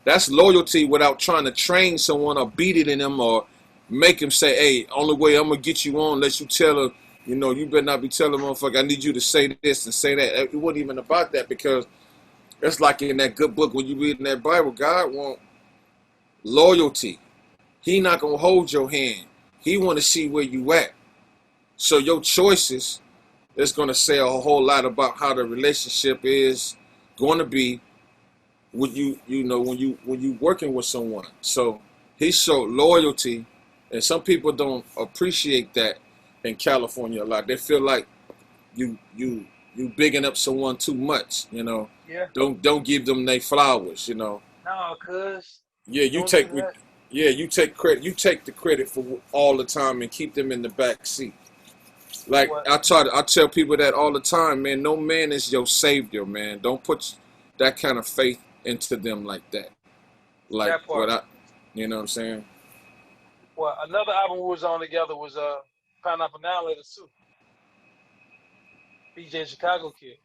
that's loyalty without trying to train someone or beat it in them or make him say, hey, only way I'm gonna get you on unless you tell her, you better not be telling motherfucker I need you to say this and say that. It wasn't even about that because it's like in that good book when you read in that Bible, God want loyalty. He not gonna hold your hand. He want to see where you at. So your choices is gonna say a whole lot about how the relationship is going to be when you working with someone. So he showed loyalty, and some people don't appreciate that in California a lot. They feel like you bigging up someone too much. Yeah. Don't give them their flowers. No, cuz. Yeah, you Don't do take that. yeah, you take credit. You take the credit for all the time and keep them in the back seat. Like What? I tell people that all the time, man. No man is your savior, man. Don't put that kind of faith into them like that. Like That part. you know what I'm saying? Well, another album we was on together was Pineapple Now Laters too. BJ Chicago Kid.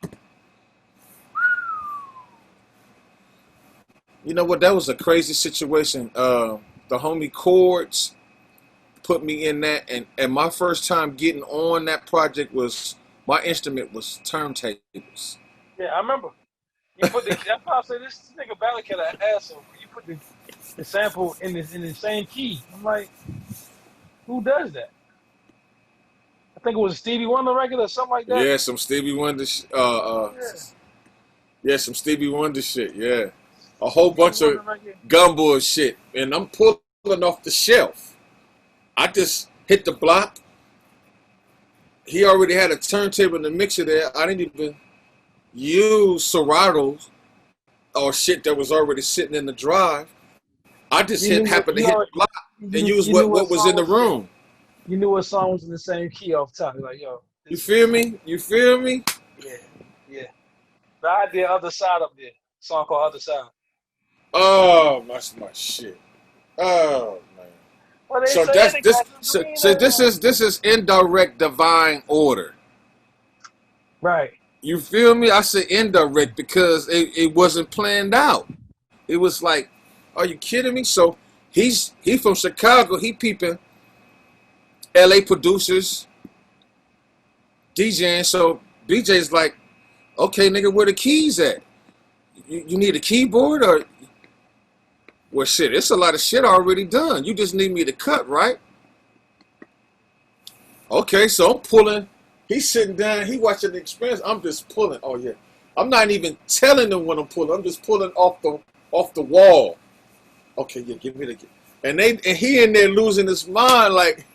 You know what? That was a crazy situation. The homie Chords put me in that, and my first time getting on that project was my instrument was turntables. Yeah, I remember. You put the that's why I say this nigga Battlecat an asshole. You put the sample in the same key. I'm like, who does that? I think it was a Stevie Wonder record or something like that. Yeah, some Stevie Wonder. Yeah, Yeah, some Stevie Wonder shit. Yeah, a whole Stevie bunch Wonder of record. gumbo shit, and I'm pulling off the shelf. I just hit the block. He already had a turntable in the mixer there. I didn't even use Seratos or shit that was already sitting in the drive. I just You knew what happened to hit the block and use you knew what what was in song the was in it. room. You knew what song was in the same key off top. You're like, yo, You this feel me? You feel me? yeah, yeah. But I did Other Side up there. Song called Other Side. Oh, that's my shit. Oh man. Well, they So say that's they this. got some green So this is indirect divine order. right. You feel me? I say indirect because it wasn't planned out. It was like, are you kidding me? So he from Chicago. He peeping L.A. producers, DJing. So BJ's like, okay, nigga, where the keys at? You need a keyboard or well, shit. It's a lot of shit already done. You just need me to cut, right? Okay, so I'm pulling. He's sitting down. He watching the experience. I'm just pulling. Oh yeah, I'm not even telling them what I'm pulling. I'm just pulling off the wall. Okay, yeah, give me the. And he in there losing his mind. Like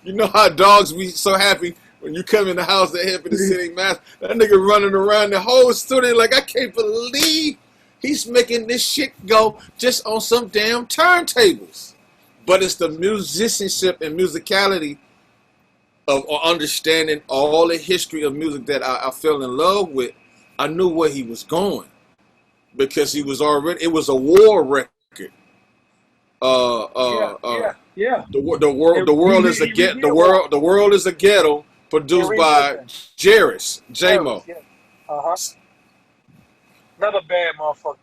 you know how dogs be so happy when you come in the house. They happy to see their mask. That nigga running around the whole studio like I can't believe he's making this shit go just on some damn turntables. But it's the musicianship and musicality of understanding all the history of music that I fell in love with. I knew where he was going because he was already. It was a war record. Yeah. The world is a get. The world is a ghetto. Produced by Jairus J-Mo. Yeah. Another bad motherfucker.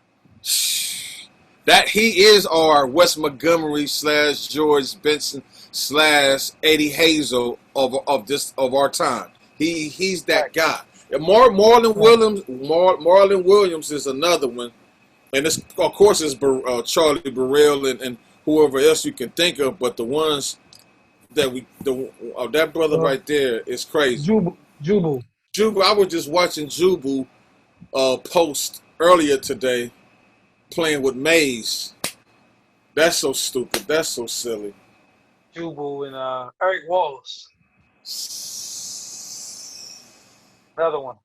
That he is our Wes Montgomery / George Benson / Eddie Hazel of our time. He's that guy. And Marlon Williams is another one, and it's of course it's Charlie Burrell and whoever else you can think of. But the ones that that brother right there is crazy. Jubu. I was just watching Jubu post earlier today, playing with Maze. That's so stupid. That's so silly. Jubu and Eric Wallace. Another one.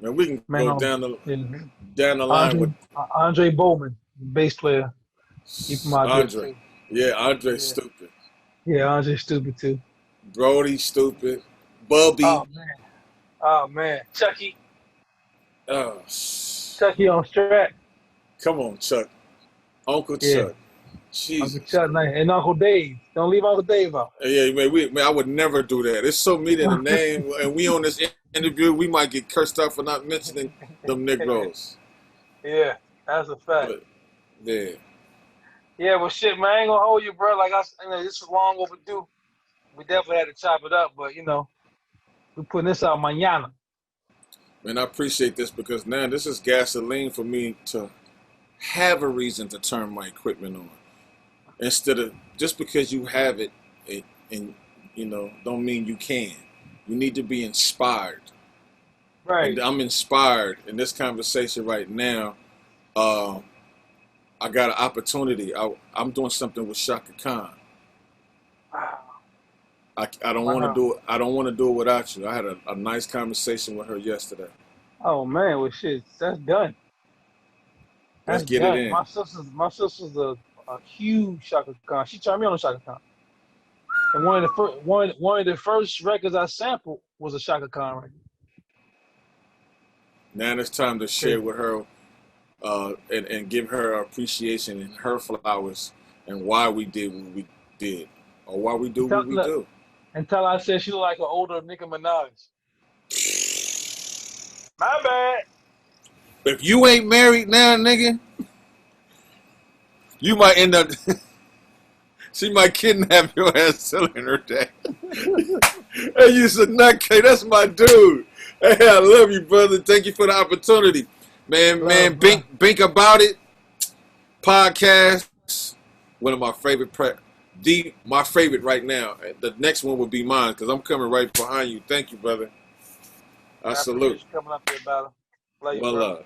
Man, we can go down the line with Andre Bowman, bass player. Keep him out Andre. too. Yeah, Andre's stupid. Yeah, Andre's stupid too. Brody stupid. Bubby. Oh man. Chucky. Oh, Chucky on track. come on, Chuck. Uncle Chuck. Jesus. Uncle Chuck and Uncle Dave. Don't leave Uncle Dave out. Yeah, man, I would never do that. It's so mean in the name, and we on this interview, we might get cursed out for not mentioning them Negroes. Yeah, that's a fact. But, yeah. Yeah, well, shit, man, I ain't gonna hold you, bro. Like this was long overdue. We definitely had to chop it up, but we're putting this out mañana. Man, I appreciate this because now this is gasoline for me to have a reason to turn my equipment on. Instead of just because you have it and don't mean you can. You need to be inspired. Right. And I'm inspired in this conversation right now. I got an opportunity. I'm doing something with Shaka Khan. Wow. I don't want to do it. I don't want to do it without you. I had a nice conversation with her yesterday. Oh man, well shit, that's done. Let's get it in. My sister's a huge Shaka Khan. She turned me on to Shaka Khan. And one of the first records I sampled was a Shaka Khan record. Now it's time to share with her and give her appreciation and her flowers and why we did what we did or why we do what we do. Until I said she looked like an older Nicki Minaj. My bad. If you ain't married now, nigga, you might end up. She might kidnap your ass selling her dad. Hey, you said nutcase. That's my dude. Hey, I love you, brother. Thank you for the opportunity, man. Bink about it. Podcast. One of my favorite my favorite right now. The next one will be mine because I'm coming right behind you. Thank you, brother. I salute. Coming up here, battle. Well, love.